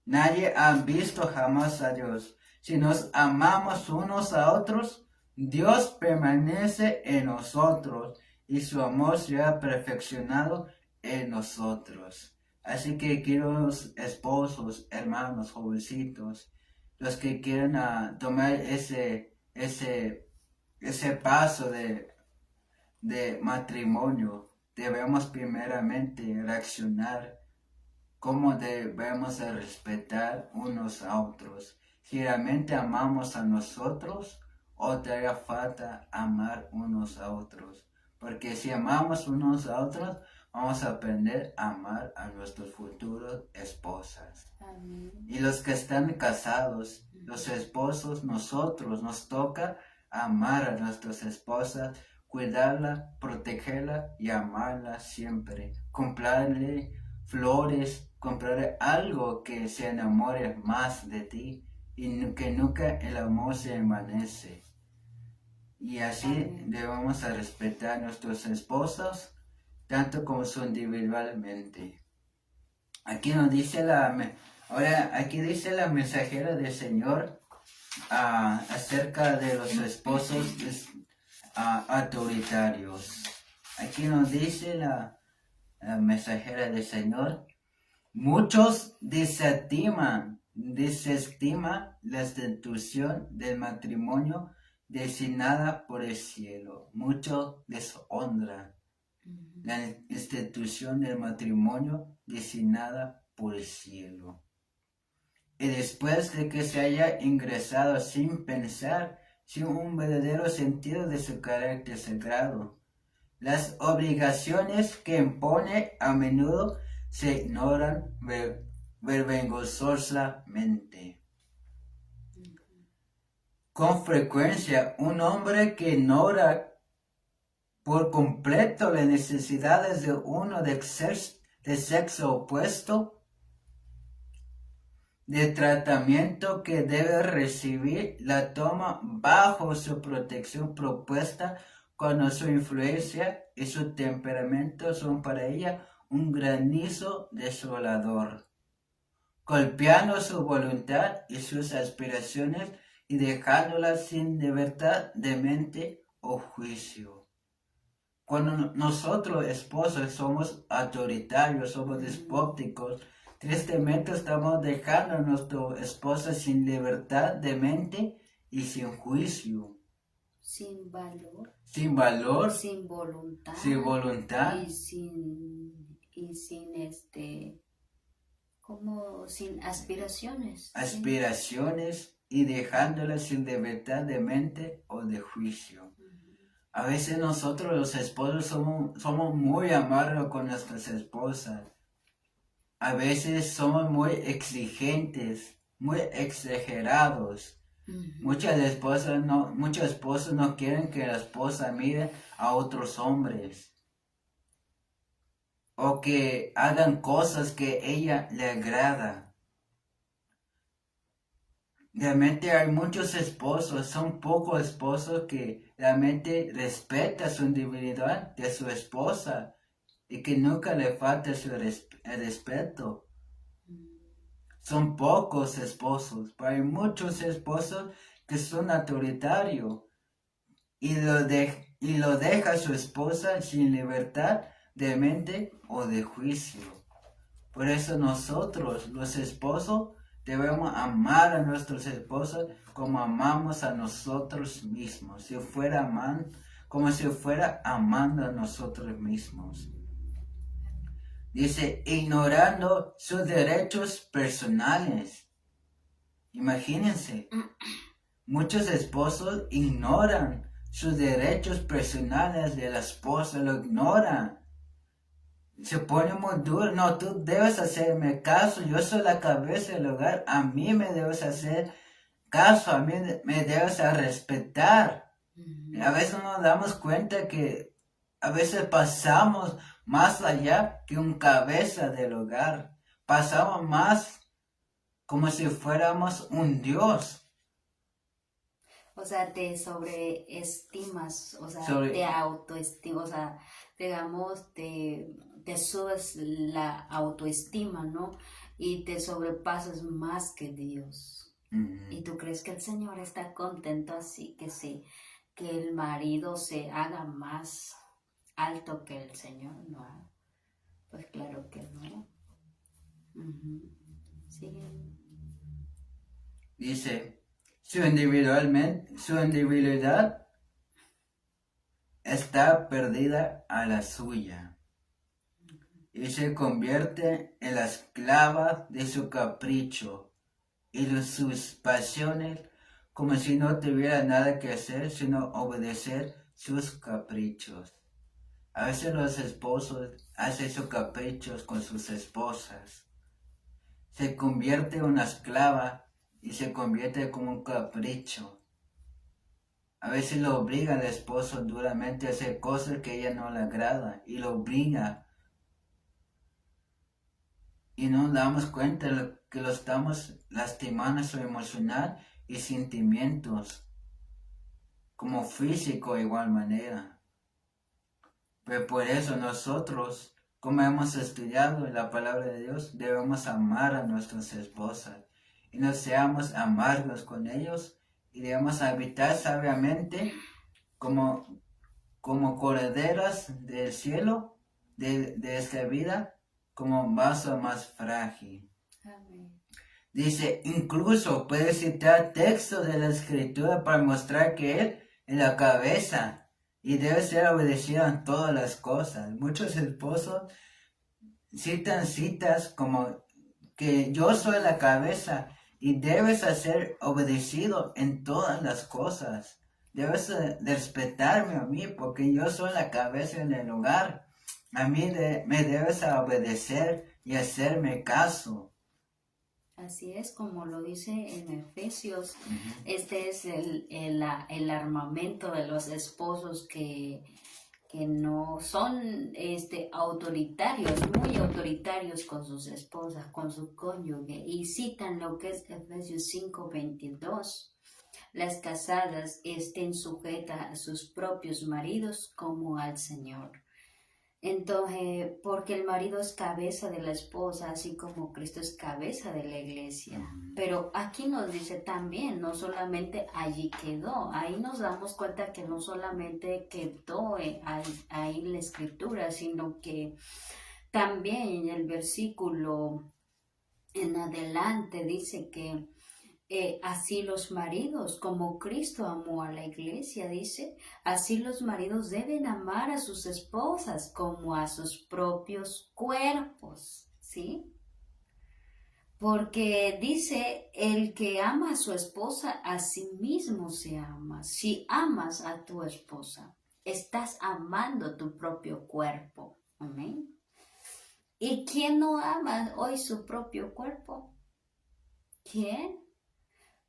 Nadie ha visto jamás a Dios. Si nos amamos unos a otros, Dios permanece en nosotros y su amor será perfeccionado en nosotros. Así que queridos esposos, hermanos, jovencitos, los que quieran tomar ese paso de matrimonio, debemos primeramente reaccionar cómo debemos respetar unos a otros. Si realmente amamos a nosotros, o te haga falta amar unos a otros. Porque si amamos unos a otros, vamos a aprender a amar a nuestros futuros esposas. Amén. Y los que están casados, los esposos, nosotros nos toca amar a nuestras esposas, cuidarla, protegerla y amarla siempre. Comprarle flores, comprarle algo que se enamore más de ti y que nunca el amor se envanece. Y así debemos respetar a nuestros esposos, tanto como son individualmente. Aquí dice la mensajera del Señor acerca de los esposos autoritarios. Aquí nos dice la mensajera del Señor, muchos desestiman la institución del matrimonio designada por el cielo. Muchos deshonran la institución del matrimonio designada por el cielo. Y después de que se haya ingresado sin pensar, sin un verdadero sentido de su carácter sagrado, las obligaciones que impone a menudo se ignoran vergonzosamente. Con frecuencia, un hombre que ignora por completo las necesidades de uno de sexo opuesto, de tratamiento que debe recibir, la toma bajo su protección propuesta cuando su influencia y su temperamento son para ella un granizo desolador, golpeando su voluntad y sus aspiraciones y dejándola sin libertad de mente o juicio. Cuando nosotros, esposos, somos autoritarios, somos despóticos, tristemente estamos dejando a nuestra esposa sin libertad de mente y sin juicio. Sin valor. Sin valor. Sin voluntad. Sin voluntad. Y sin aspiraciones. Aspiraciones. Y dejándola sin libertad de mente o de juicio. A veces nosotros los esposos somos muy amargos con nuestras esposas. A veces somos muy exigentes, muy exagerados. Muchos esposos no quieren que la esposa mire a otros hombres. O que hagan cosas que a ella le agrada. Realmente hay muchos esposos, son pocos esposos que realmente respetan su individualidad de su esposa y que nunca le falta el respeto. Son pocos esposos, pero hay muchos esposos que son autoritarios y lo deja a su esposa sin libertad de mente o de juicio. Por eso nosotros, los esposos, debemos amar a nuestros esposos como amamos a nosotros mismos, como si fuera amando a nosotros mismos. Dice, ignorando sus derechos personales. Imagínense, muchos esposos ignoran sus derechos personales de la esposa, lo ignora. Se pone muy duro. No, tú debes hacerme caso, yo soy la cabeza del hogar, a mí me debes hacer caso, a mí me debes a respetar. A veces no nos damos cuenta que a veces pasamos más allá que un cabeza del hogar. Pasamos más como si fuéramos un Dios. O sea, te sobreestimas, o sea, Sobre, te autoestimas, o sea, digamos, te subes la autoestima, ¿no? Y te sobrepasas más que Dios. Y tú crees que el Señor está contento así, que el marido se haga más alto que el Señor, ¿no? Pues claro que no. Sigue. dice, su individualidad está perdida a la suya y se convierte en la esclava de su capricho y de sus pasiones, como si no tuviera nada que hacer sino obedecer sus caprichos. A veces los esposos hacen sus caprichos con sus esposas. Se convierte en una esclava y se convierte como un capricho. A veces lo obliga al esposo duramente a hacer cosas que a ella no le agrada y lo obliga. Y no nos damos cuenta de que lo estamos lastimando su emocional y sentimientos, como físico de igual manera. Pero por eso nosotros, como hemos estudiado en la palabra de Dios, debemos amar a nuestras esposas y no seamos amargos con ellos y debemos habitar sabiamente como correderas del cielo, de esta vida, como un vaso más frágil. Amén. Dice, incluso puede citar textos de la escritura para mostrar que Él es la cabeza y debe ser obedecido en todas las cosas. Muchos esposos citan citas como que yo soy la cabeza y debes ser obedecido en todas las cosas. Debes respetarme a mí porque yo soy la cabeza en el hogar. A mí me debes obedecer y hacerme caso. Así es, como lo dice en Efesios, este es el armamento de los esposos que no son autoritarios, muy autoritarios con sus esposas, con su cónyuge, y citan lo que es Efesios 5:22. Las casadas estén sujetas a sus propios maridos como al Señor. Entonces, porque el marido es cabeza de la esposa, así como Cristo es cabeza de la iglesia. Pero aquí nos dice también, no solamente allí quedó, ahí nos damos cuenta que no solamente quedó ahí la escritura, sino que también en el versículo en adelante dice que así los maridos, como Cristo amó a la iglesia, dice, así los maridos deben amar a sus esposas como a sus propios cuerpos, ¿sí? Porque dice, el que ama a su esposa, a sí mismo se ama. Si amas a tu esposa, estás amando tu propio cuerpo, amén. ¿Y quién no ama hoy su propio cuerpo? ¿Quién?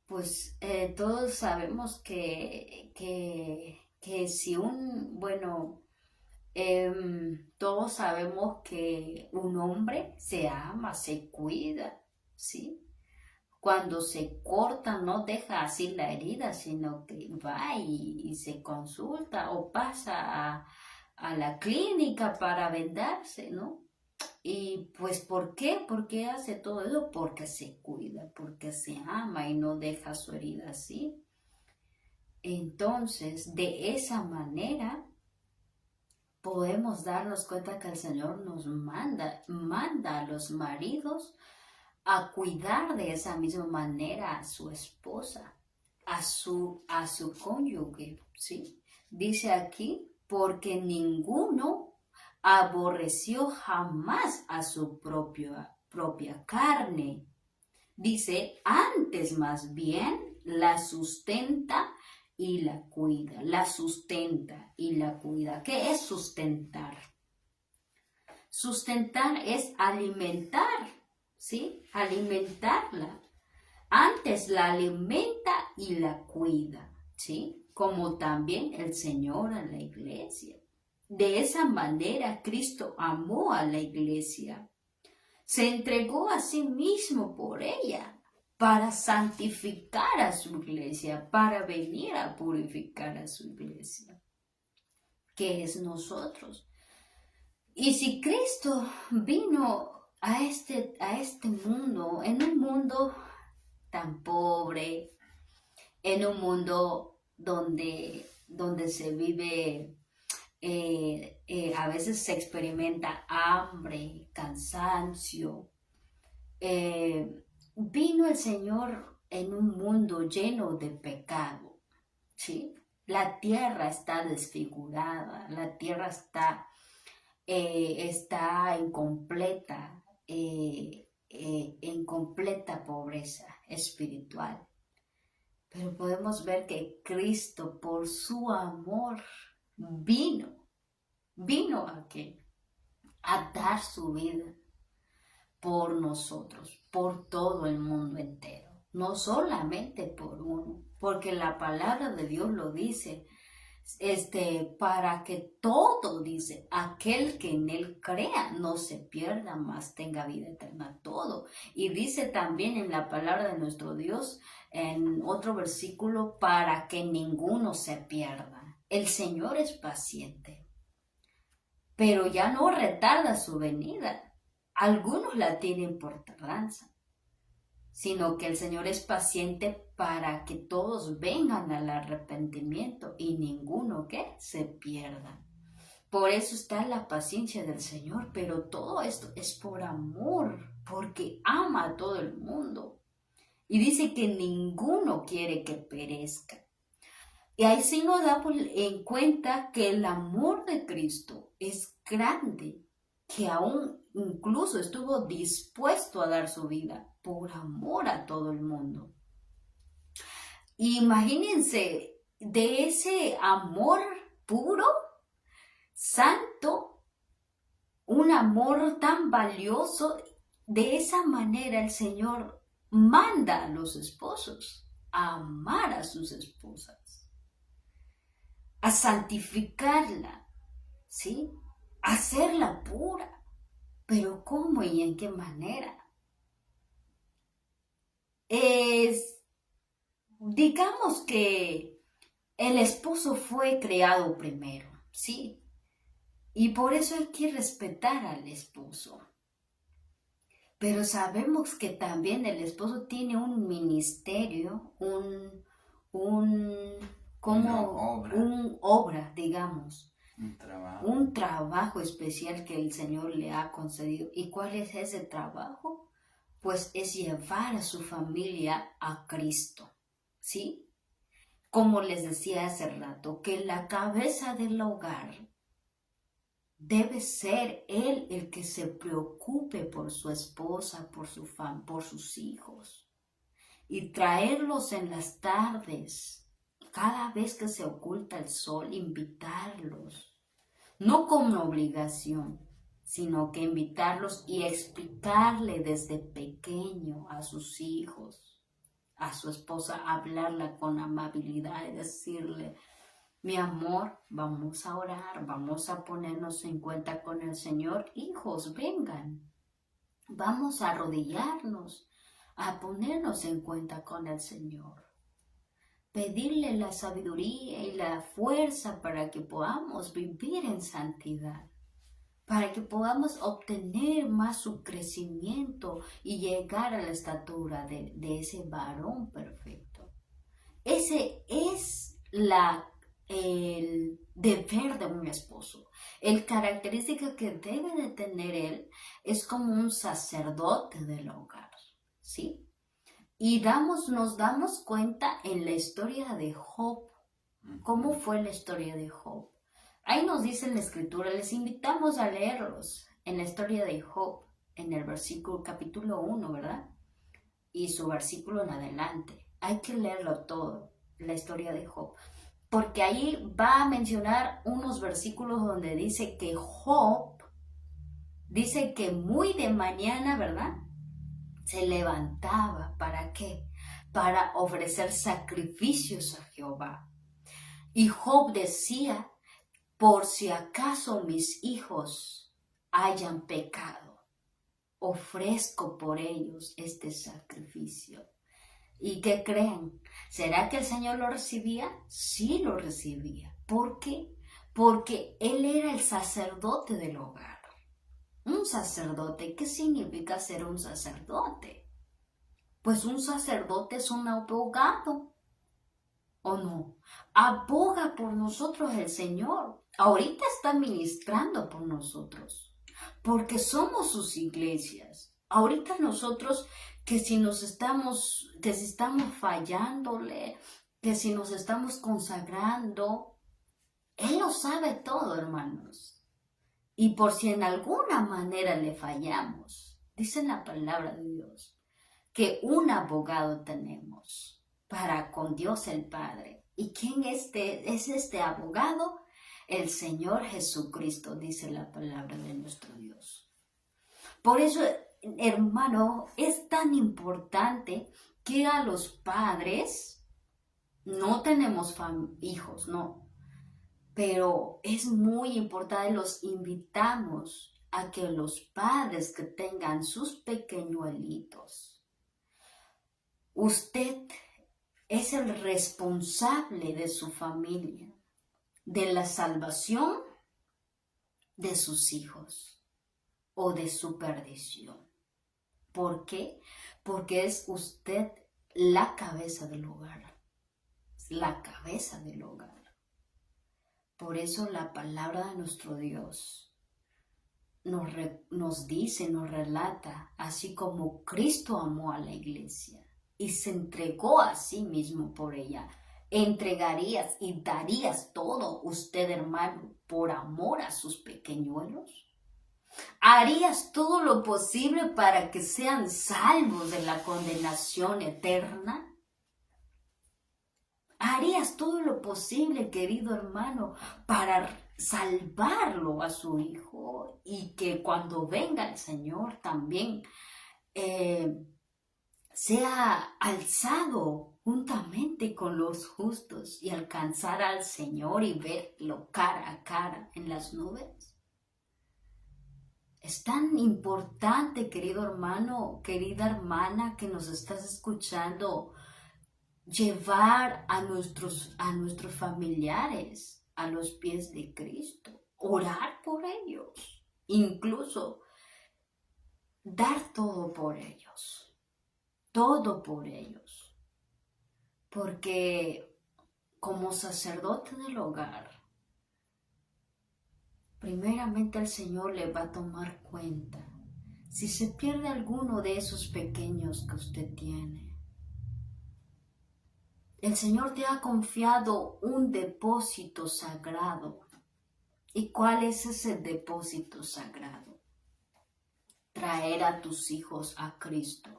Pues todos sabemos que si todos sabemos que un hombre se ama, se cuida, ¿sí? Cuando se corta no deja así la herida, sino que va y se consulta o pasa a la clínica para vendarse, ¿no? Y pues, ¿por qué? ¿Por qué hace todo eso? Porque se cuida, porque se ama y no deja su herida así. Entonces, de esa manera, podemos darnos cuenta que el Señor nos manda a los maridos a cuidar de esa misma manera a su esposa, a su cónyuge, ¿sí? Dice aquí, porque ninguno aborreció jamás a su propia carne. Dice, antes más bien la sustenta y la cuida, la sustenta y la cuida. ¿Qué es sustentar? Sustentar es alimentar, ¿sí? Alimentarla. Antes la alimenta y la cuida, ¿sí? Como también el Señor a la iglesia. De esa manera Cristo amó a la iglesia. Se entregó a sí mismo por ella para santificar a su iglesia, para venir a purificar a su iglesia, que es nosotros. Y si Cristo vino a este mundo, en un mundo tan pobre, en un mundo donde se vive, a veces se experimenta hambre, cansancio, vino el Señor en un mundo lleno de pecado, ¿sí? La tierra está desfigurada, la tierra está incompleta, en completa pobreza espiritual. Pero podemos ver que Cristo, por su amor, vino aquí a dar su vida por nosotros, por todo el mundo entero, no solamente por uno, porque la palabra de Dios lo dice, para que todo, dice, aquel que en él crea no se pierda, mas tenga vida eterna, todo. Y dice también en la palabra de nuestro Dios, en otro versículo, para que ninguno se pierda. El Señor es paciente, pero ya no retarda su venida. Algunos la tienen por tardanza, sino que el Señor es paciente para que todos vengan al arrepentimiento y ninguno que se pierda. Por eso está la paciencia del Señor, pero todo esto es por amor, porque ama a todo el mundo. Y dice que ninguno quiere que perezca. Y ahí sí nos damos en cuenta que el amor de Cristo es grande, que aún incluso estuvo dispuesto a dar su vida por amor a todo el mundo. Imagínense, de ese amor puro, santo, un amor tan valioso, de esa manera el Señor manda a los esposos a amar a sus esposas, a santificarla, ¿sí? A hacerla pura. Pero ¿cómo y en qué manera? Digamos que el esposo fue creado primero, ¿sí? Y por eso hay que respetar al esposo. Pero sabemos que también el esposo tiene un ministerio, obra, digamos. Un trabajo especial que el Señor le ha concedido. ¿Y cuál es ese trabajo? Pues es llevar a su familia a Cristo, ¿sí? Como les decía hace rato, que la cabeza del hogar debe ser él el que se preocupe por su esposa, por sus hijos, y traerlos en las tardes, cada vez que se oculta el sol, invitarlos, no como obligación, sino que invitarlos y explicarle desde pequeño a sus hijos, a su esposa, hablarla con amabilidad y decirle: mi amor, vamos a orar, vamos a ponernos en cuenta con el Señor. Hijos, vengan, vamos a arrodillarnos, a ponernos en cuenta con el Señor. Pedirle la sabiduría y la fuerza para que podamos vivir en santidad, para que podamos obtener más su crecimiento y llegar a la estatura de ese varón perfecto. Ese es el deber de un esposo. El característica que debe de tener él es como un sacerdote del hogar, ¿sí? Y nos damos cuenta en la historia de Job. ¿Cómo fue la historia de Job? Ahí nos dice la escritura, les invitamos a leerlos en la historia de Job, en el capítulo 1, ¿verdad? Y su versículo en adelante. Hay que leerlo todo. la historia de Job. Porque ahí va a mencionar unos versículos donde dice que Job, dice que muy de mañana, ¿verdad? Se levantaba, ¿para qué? Para ofrecer sacrificios a Jehová. Y Job decía, por si acaso mis hijos hayan pecado, ofrezco por ellos este sacrificio. ¿Y qué creen? ¿Será que el Señor lo recibía? Sí lo recibía. ¿Por qué? Porque Él era el sacerdote del hogar. Un sacerdote, ¿qué significa ser un sacerdote? Pues un sacerdote es un abogado, ¿o no? Aboga por nosotros el Señor. Ahorita está ministrando por nosotros, porque somos sus iglesias. Ahorita nosotros, que si estamos fallándole, que si nos estamos consagrando, Él lo sabe todo, hermanos. Y por si en alguna manera le fallamos, dice la palabra de Dios, que un abogado tenemos para con Dios el Padre. ¿Y quién es este abogado? El Señor Jesucristo, dice la palabra de nuestro Dios. Por eso, hermano, es tan importante que a los padres, no tenemos hijos, no, pero es muy importante, los invitamos a que los padres que tengan sus pequeñuelitos, usted es el responsable de su familia, de la salvación de sus hijos o de su perdición. ¿Por qué? Porque es usted la cabeza del hogar, la cabeza del hogar. Por eso la palabra de nuestro Dios nos dice, nos relata, así como Cristo amó a la iglesia y se entregó a sí mismo por ella. ¿Entregarías y darías todo usted, hermano, por amor a sus pequeñuelos? ¿Harías todo lo posible para que sean salvos de la condenación eterna? ¿Harías todo lo posible, querido hermano, para salvarlo a su hijo y que cuando venga el Señor también sea alzado juntamente con los justos y alcanzar al Señor y verlo cara a cara en las nubes? Es tan importante, querido hermano, querida hermana que nos estás escuchando, llevar a nuestros familiares a los pies de Cristo, orar por ellos, incluso dar todo por ellos, porque como sacerdote del hogar, primeramente el Señor le va a tomar cuenta si se pierde alguno de esos pequeños que usted tiene. El Señor te ha confiado un depósito sagrado. ¿Y cuál es ese depósito sagrado? Traer a tus hijos a Cristo.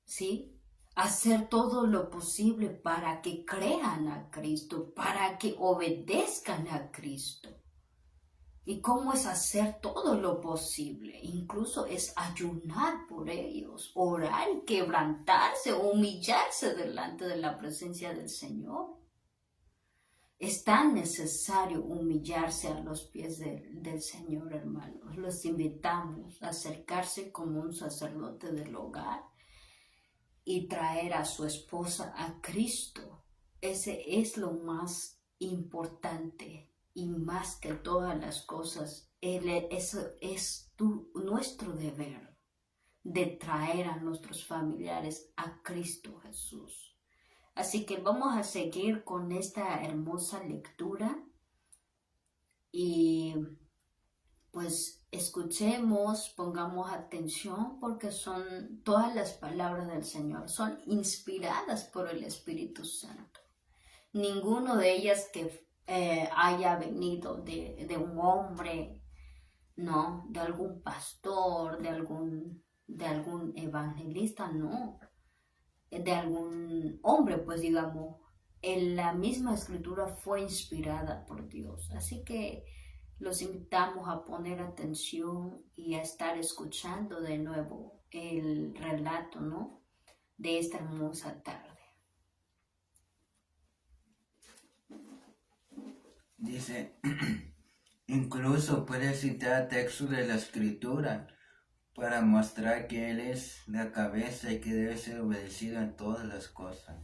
¿Sí? Hacer todo lo posible para que crean a Cristo, para que obedezcan a Cristo. ¿Y cómo es hacer todo lo posible? Incluso es ayunar por ellos, orar y quebrantarse, humillarse delante de la presencia del Señor. Es tan necesario humillarse a los pies del Señor, hermanos. Los invitamos a acercarse como un sacerdote del hogar y traer a su esposa a Cristo. Ese es lo más importante. Y más que todas las cosas, eso es nuestro deber de traer a nuestros familiares a Cristo Jesús. Así que vamos a seguir con esta hermosa lectura y pues escuchemos, pongamos atención porque son todas las palabras del Señor, son inspiradas por el Espíritu Santo. Ninguno de ellas que haya venido de un hombre, no, de algún pastor, de algún evangelista, no. de algún hombre, pues digamos, en la misma escritura fue inspirada por Dios. Así que los invitamos a poner atención y a estar escuchando de nuevo el relato, ¿no? De esta hermosa tarde. Dice, incluso puede citar textos de la escritura para mostrar que Él es la cabeza y que debe ser obedecido en todas las cosas.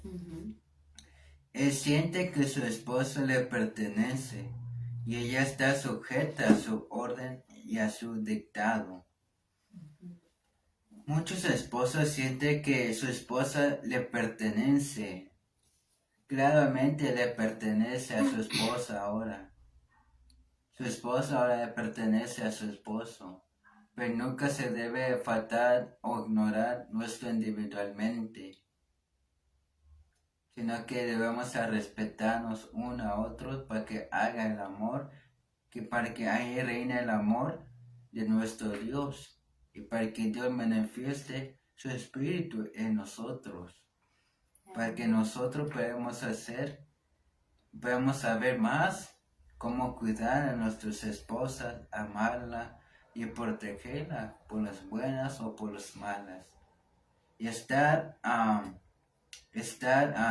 Él siente que su esposa le pertenece y ella está sujeta a su orden y a su dictado. Muchos esposos sienten que su esposa le pertenece. Claramente le pertenece a su esposa ahora. Su esposa ahora le pertenece a su esposo. Pero nunca se debe faltar o ignorar nuestro individualmente, sino que debemos a respetarnos uno a otros para que haga el amor, que para que ahí reine el amor de nuestro Dios y para que Dios manifieste su espíritu en nosotros, para que nosotros podamos saber más cómo cuidar a nuestras esposas, amarla y protegerla por las buenas o por las malas y estar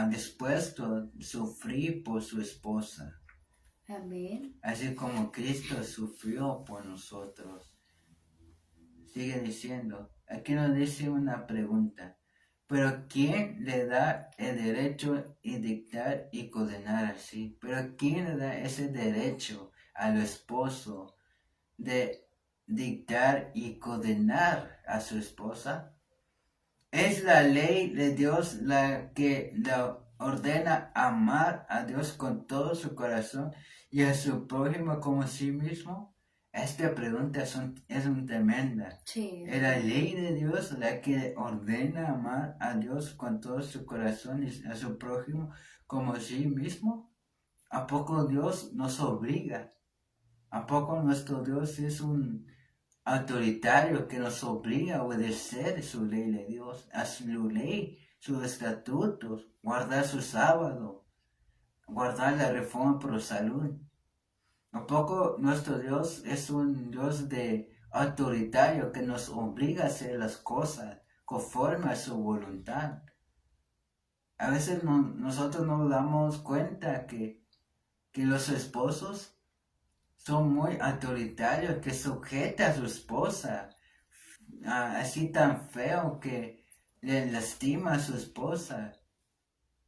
dispuesto a sufrir por su esposa. Amén. Así como Cristo sufrió por nosotros. Sigue diciendo, aquí nos dice una pregunta, pero ¿quién le da el derecho de dictar y condenar así? ¿Pero quién le da ese derecho al esposo de dictar y condenar a su esposa? Es la ley de Dios la que le ordena amar a Dios con todo su corazón y a su prójimo como a sí mismo. Esta pregunta es un tremenda. Sí. ¿Es la ley de Dios la que ordena amar a Dios con todo su corazón y a su prójimo como a sí mismo? ¿A poco Dios nos obliga? ¿A poco nuestro Dios es un autoritario que nos obliga a obedecer su ley de Dios, a su ley, sus estatutos, guardar su sábado, guardar la reforma por salud? ¿A poco nuestro Dios es un Dios de autoritario que nos obliga a hacer las cosas conforme a su voluntad? A veces nosotros nos damos cuenta que los esposos son muy autoritarios, que sujeta a su esposa, así tan feo que le lastima a su esposa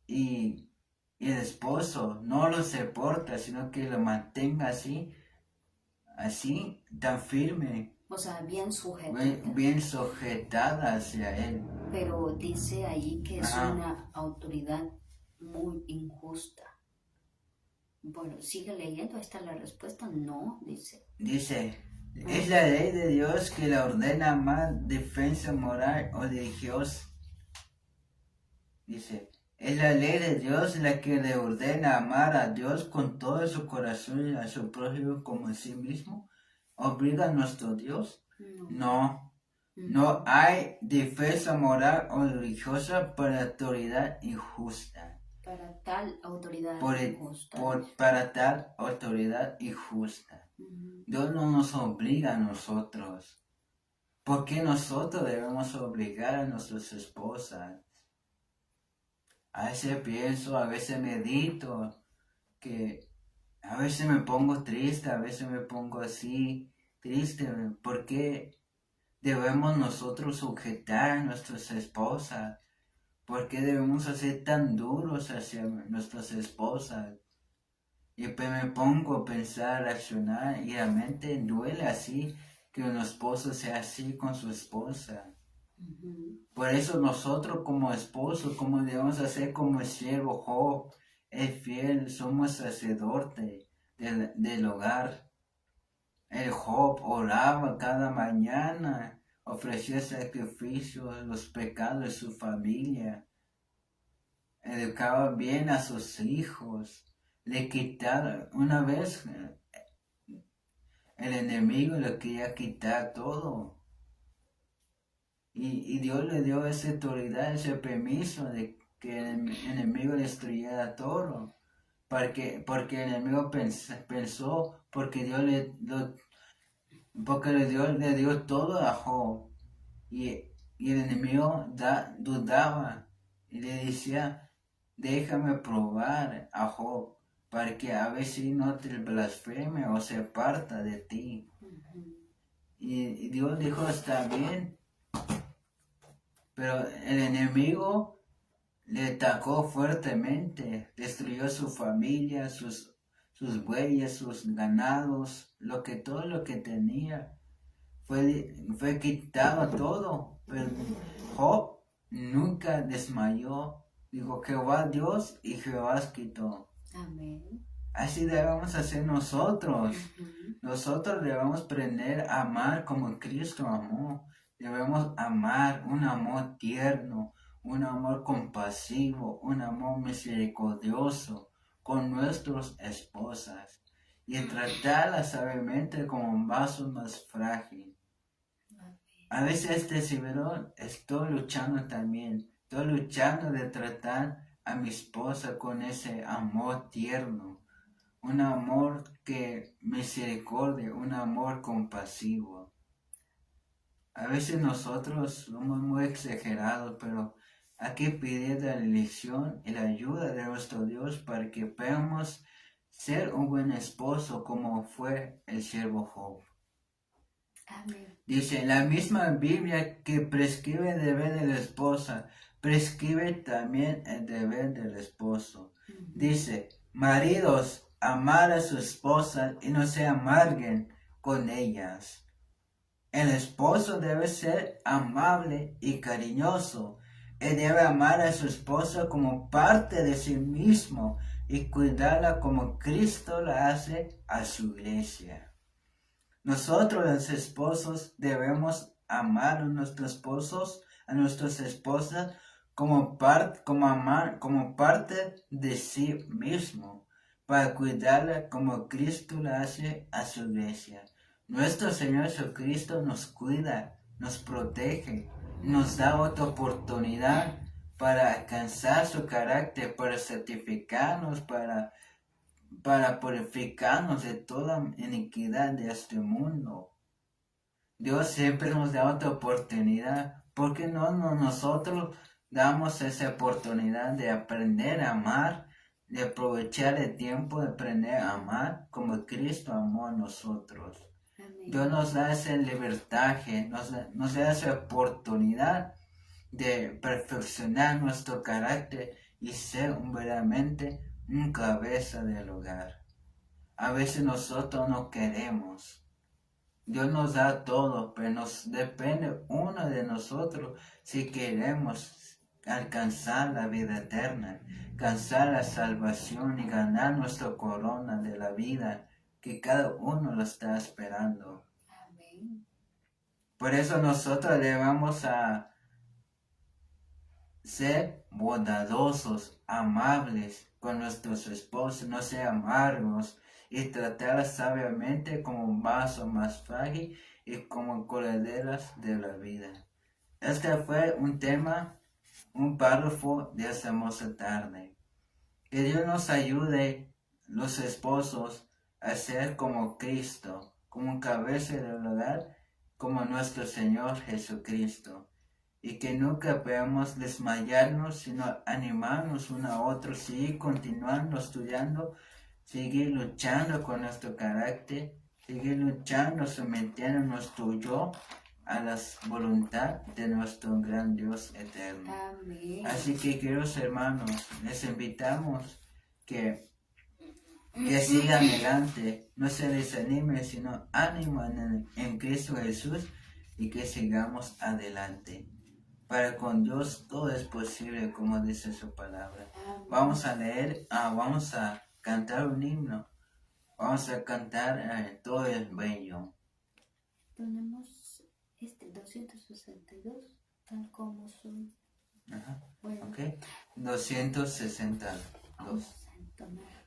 y el esposo no lo soporta, sino que lo mantenga así, tan firme, O sea, bien sujetada. bien sujetada hacia él. Pero dice ahí que es Ajá. una autoridad muy injusta. Bueno, sigue leyendo, ahí está la respuesta. No, dice. Dice, es la ley de Dios que le ordena más defensa moral o religiosa. Dice, es la ley de Dios la que le ordena amar a Dios con todo su corazón y a su prójimo como a sí mismo. ¿Obliga a nuestro Dios? No. No hay defensa moral o religiosa para autoridad injusta. Para tal autoridad injusta. Para tal autoridad injusta. Dios no nos obliga a nosotros. ¿Por qué nosotros debemos obligar a nuestras esposas? A veces pienso, a veces medito, que a veces me pongo triste, a veces me pongo así, triste. ¿Por qué debemos nosotros sujetar a nuestras esposas? ¿Por qué debemos ser tan duros hacia nuestras esposas? Y pues me pongo a pensar, a accionar, y la mente duele así que un esposo sea así con su esposa. Por eso nosotros como esposos, como debemos hacer como el siervo Job, es fiel, somos sacerdote del hogar. El Job oraba cada mañana, ofrecía sacrificios a los pecados de su familia, educaba bien a sus hijos, le quitaba una vez el enemigo le quería quitar todo. Y Dios le dio esa autoridad, ese permiso de que el enemigo destruyera todo. Porque el enemigo pensó, porque le dio todo a Job. Y el enemigo dudaba y le decía, déjame probar a Job para que a ver si no te blasfeme o se aparta de ti. Y Dios dijo, está bien, pero el enemigo le atacó fuertemente, destruyó su familia, sus bueyes, sus ganados, todo lo que tenía. Fue quitado todo, pero Job nunca desmayó. Dijo Jehová Dios y Jehová quitó. Amén. Así debemos hacer nosotros. Nosotros debemos aprender a amar como Cristo amó. Debemos amar un amor tierno, un amor compasivo, un amor misericordioso con nuestras esposas y tratarlas sabiamente como un vaso más frágil. A veces este servidor estoy luchando también. Estoy luchando de tratar a mi esposa con ese amor tierno. Un amor que misericordia, un amor compasivo. A veces nosotros somos muy exagerados, pero hay que pedir la elección y la ayuda de nuestro Dios para que podamos ser un buen esposo como fue el siervo Job. Amén. Dice, la misma Biblia que prescribe el deber de la esposa, prescribe también el deber del esposo. Dice, maridos, amar a su esposa y no se amarguen con ellas. El esposo debe ser amable y cariñoso. Él debe amar a su esposa como parte de sí mismo y cuidarla como Cristo la hace a su iglesia. Nosotros los esposos debemos amar a nuestros esposos, a nuestras esposas como parte de sí mismo, para cuidarla como Cristo la hace a su iglesia. Nuestro Señor Jesucristo nos cuida, nos protege, nos da otra oportunidad para alcanzar su carácter, para santificarnos, para purificarnos de toda iniquidad de este mundo. Dios siempre nos da otra oportunidad. ¿Por qué no nosotros damos esa oportunidad de aprender a amar, de aprovechar el tiempo de aprender a amar como Cristo amó a nosotros? Amén. Dios nos da ese libertaje, nos da esa oportunidad de perfeccionar nuestro carácter y ser verdaderamente un cabeza del hogar. A veces nosotros no queremos. Dios nos da todo, pero nos depende uno de nosotros si queremos alcanzar la vida eterna, alcanzar la salvación y ganar nuestra corona de la vida que cada uno lo está esperando. Amén. Por eso nosotros debemos a ser bondadosos, amables con nuestros esposos, no ser amargos y tratar sabiamente como un vaso más frágil y como coladeras de la vida. Este fue un tema, un párrafo de esta hermosa tarde. Que Dios nos ayude, los esposos, a ser como Cristo, como un cabeza del hogar, como nuestro Señor Jesucristo. Y que nunca podamos desmayarnos, sino animarnos uno a otro, seguir continuando estudiando, seguir luchando con nuestro carácter, seguir luchando, sometiendo nuestro yo a la voluntad de nuestro gran Dios eterno. Amén. Así que, queridos hermanos, les invitamos que sigan adelante, no se desanimen, sino ánimo en Cristo Jesús y que sigamos adelante. Para con Dios todo es posible, como dice su palabra. Vamos a leer, vamos a cantar un himno. Vamos a cantar Todo es bello. Tenemos 262, tal como son. Ajá. Bueno. Ok, 262. Vamos a entonar.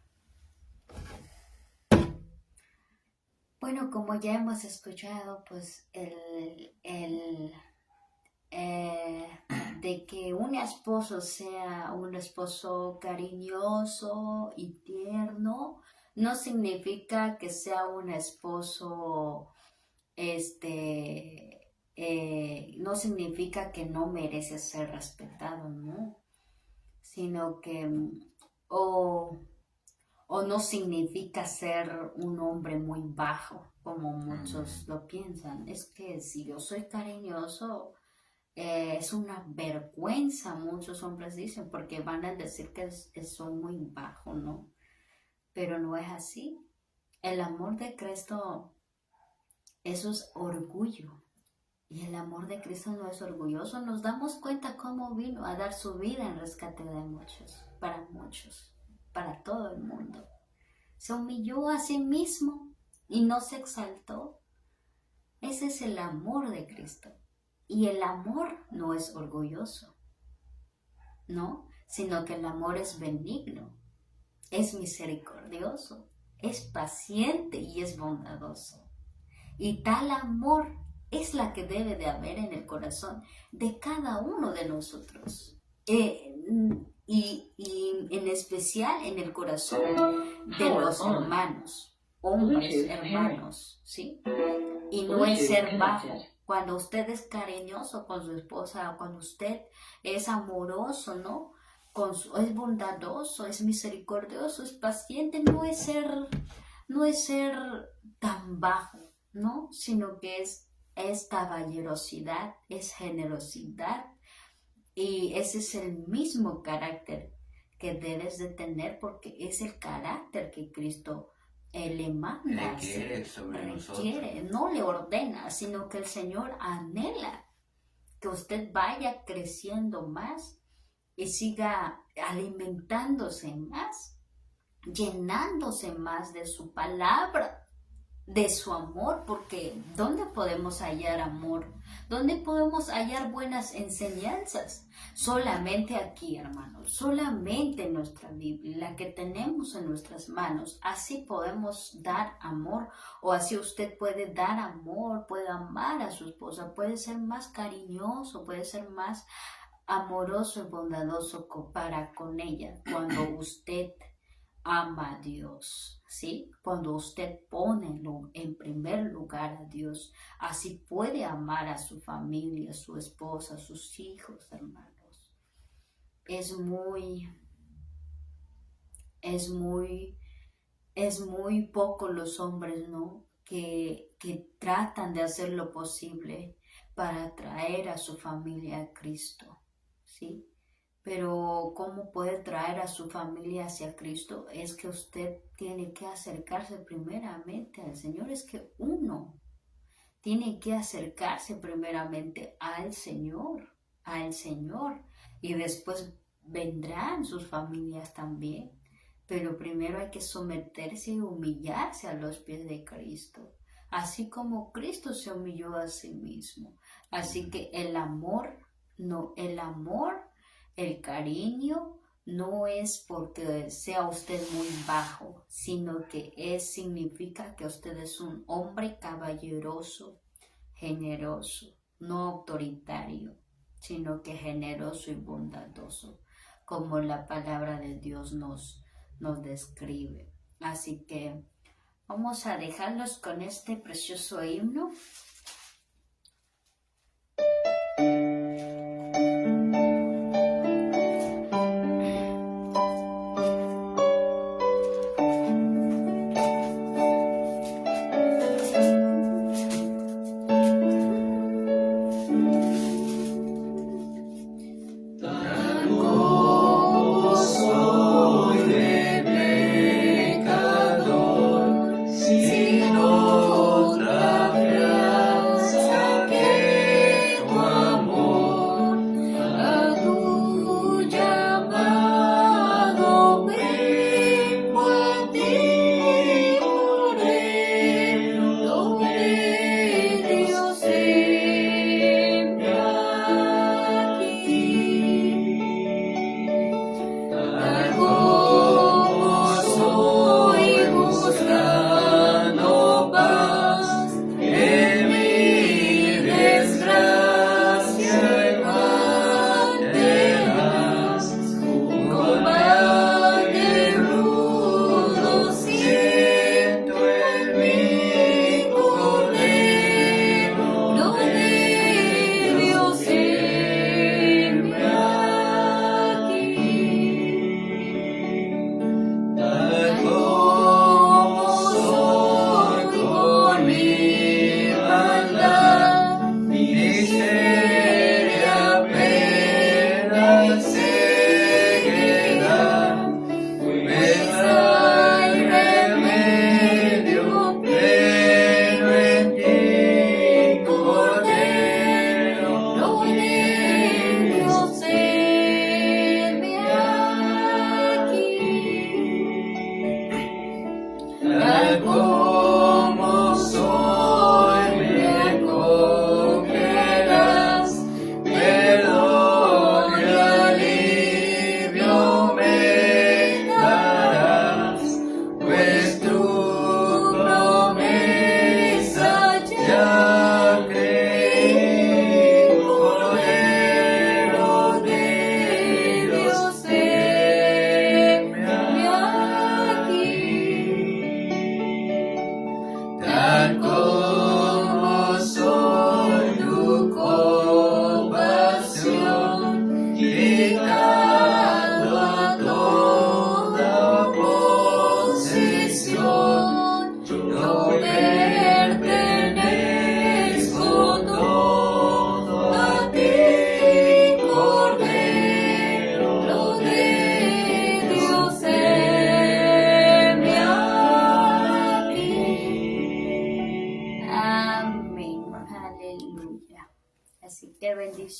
Bueno, como ya hemos escuchado, pues el de que un esposo sea un esposo cariñoso y tierno, no significa que sea un esposo, no significa que no merece ser respetado, ¿no? Sino que, o, o no significa ser un hombre muy bajo, como muchos lo piensan. Es que si yo soy cariñoso, es una vergüenza, muchos hombres dicen, porque van a decir que soy muy bajo, ¿no? Pero no es así. El amor de Cristo, eso es orgullo. Y el amor de Cristo no es orgulloso. Nos damos cuenta cómo vino a dar su vida en rescate de muchos, para todo el mundo. Se humilló a sí mismo y no se exaltó. Ese es el amor de Cristo. Y el amor no es orgulloso, ¿no? Sino que el amor es benigno, es misericordioso, es paciente y es bondadoso. Y tal amor es la que debe de haber en el corazón de cada uno de nosotros. Y en especial en el corazón de los hermanos, hombres, hermanos, ¿sí? Y no es ser bajo. Cuando usted es cariñoso con su esposa, cuando usted es amoroso, ¿no? Es bondadoso, es misericordioso, es paciente, no es ser tan bajo, ¿no? Sino que es caballerosidad, es generosidad. Y ese es el mismo carácter que debes de tener, porque es el carácter que Cristo le manda, requiere sobre nosotros. No le ordena, sino que el Señor anhela que usted vaya creciendo más y siga alimentándose más, llenándose más de su palabra, de su amor, porque ¿dónde podemos hallar amor? ¿Dónde podemos hallar buenas enseñanzas? Solamente aquí, hermanos, solamente en nuestra Biblia, la que tenemos en nuestras manos. Así podemos dar amor, o así usted puede dar amor, puede amar a su esposa, puede ser más cariñoso, puede ser más amoroso y bondadoso para con ella cuando usted ama a Dios, ¿sí? Cuando usted pone en primer lugar a Dios, así puede amar a su familia, a su esposa, a sus hijos, hermanos. Es muy poco los hombres, ¿no? Que tratan de hacer lo posible para traer a su familia a Cristo, ¿sí? Pero ¿cómo puede traer a su familia hacia Cristo? Es que usted tiene que acercarse primeramente al Señor. Es que uno tiene que acercarse primeramente al Señor. Y después vendrán sus familias también. Pero primero hay que someterse y humillarse a los pies de Cristo. Así como Cristo se humilló a sí mismo. Así que el cariño no es porque sea usted muy bajo, sino que significa que usted es un hombre caballeroso, generoso, no autoritario, sino que generoso y bondadoso, como la palabra de Dios nos describe. Así que vamos a dejarlos con este precioso himno. Amor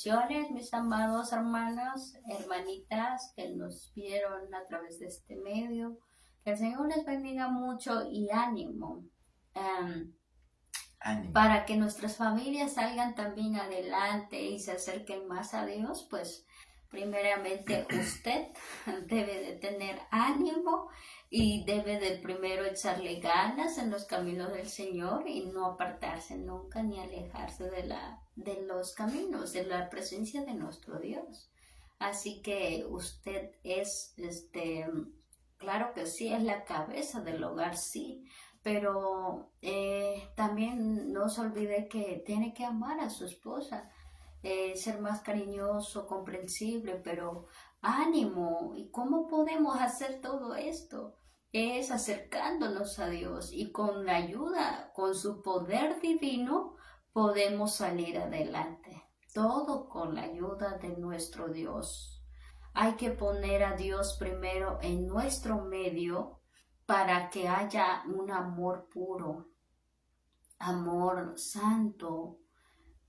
bendiciones, mis amados hermanos, hermanitas que nos vieron a través de este medio. Que el Señor les bendiga mucho y ánimo. Ánimo. Para que nuestras familias salgan también adelante y se acerquen más a Dios, pues primeramente usted debe de tener ánimo y debe de primero echarle ganas en los caminos del Señor y no apartarse nunca ni alejarse de los caminos, de la presencia de nuestro Dios. Así que usted es, claro que sí, es la cabeza del hogar, sí, pero también no se olvide que tiene que amar a su esposa, ser más cariñoso, comprensible, pero ánimo. ¿Y cómo podemos hacer todo esto? Es acercándonos a Dios y con la ayuda, con su poder divino, podemos salir adelante. Todo con la ayuda de nuestro Dios. Hay que poner a Dios primero en nuestro medio para que haya un amor puro, amor santo,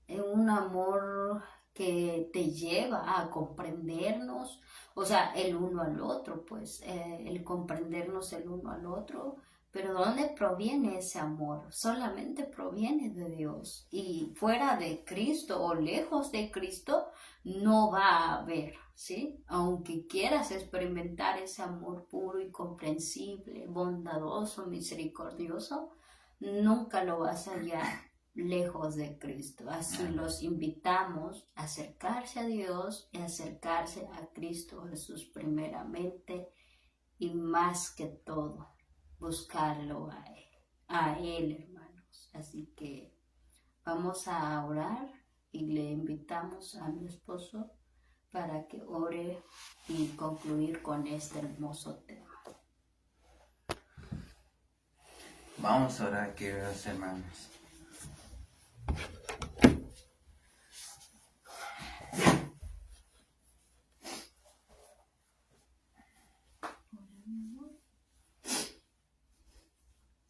un amor que te lleva a comprendernos, o sea, el uno al otro, pues, el comprendernos el uno al otro. Pero ¿dónde proviene ese amor? Solamente proviene de Dios. Y fuera de Cristo o lejos de Cristo, no va a haber, ¿sí? Aunque quieras experimentar ese amor puro y comprensible, bondadoso, misericordioso, nunca lo vas a hallar lejos de Cristo. Así los invitamos a acercarse a Dios y acercarse a Cristo Jesús primeramente y más que todo, buscarlo a Él, hermanos. Así que vamos a orar y le invitamos a mi esposo para que ore y concluir con este hermoso tema. Vamos a orar, queridos hermanos.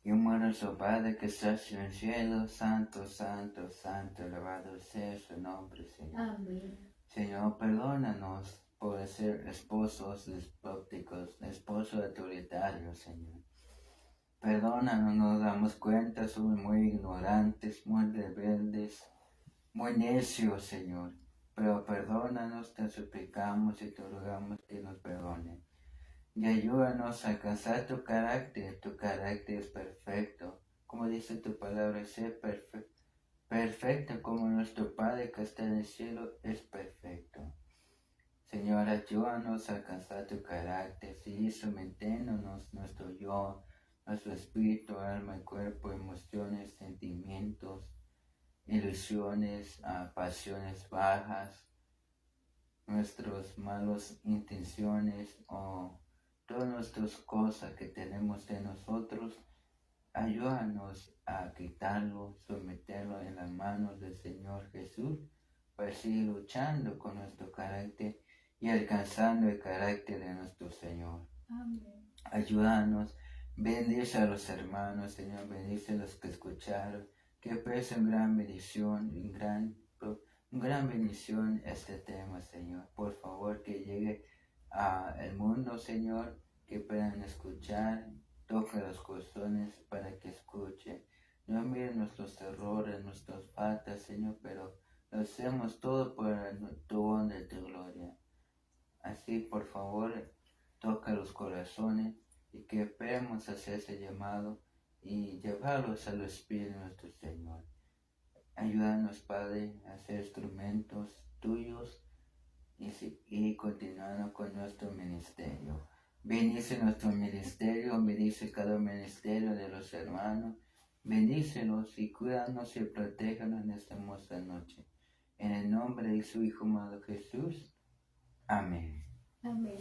Y amoroso Padre que estás en el cielo, santo, santo, santo, alabado sea su nombre, Señor. Amén. Señor, perdónanos por ser esposos despóticos, esposos autoritarios, Señor. Perdónanos, nos damos cuenta, somos muy ignorantes, muy rebeldes, muy necios, Señor. Pero perdónanos, te suplicamos y te rogamos que nos perdonen. Y ayúdanos a alcanzar tu carácter es perfecto. Como dice tu palabra, sé perfecto como nuestro Padre que está en el cielo es perfecto. Señor, ayúdanos a alcanzar tu carácter, sí, sometiéndonos nuestro yo, nuestro espíritu, alma y cuerpo, emociones, sentimientos, ilusiones, pasiones bajas, nuestras malas intenciones o todas nuestras cosas que tenemos en nosotros. Ayúdanos a quitarlo, someterlo en las manos del Señor Jesús, para seguir luchando con nuestro carácter y alcanzando el carácter de nuestro Señor. Amén. Ayúdanos, bendice a los hermanos, Señor, bendice a los que escucharon, que presen gran bendición, gran bendición este tema, Señor. Por favor, que llegue al mundo, Señor, que puedan escuchar, toca los corazones para que escuchen. No miren nuestros errores, nuestras faltas, Señor, pero lo hacemos todo por tu honra y tu gloria. Así, por favor, toca los corazones y que esperemos hacer ese llamado y llevarlos al Espíritu de nuestro Señor. Ayúdanos, Padre, a ser instrumentos tuyos y continuando con nuestro ministerio. Bendice nuestro ministerio, bendice cada ministerio de los hermanos, bendícelos y cuídanos y protéjanos en esta hermosa noche. En el nombre de su Hijo amado Jesús. Amén. Amén.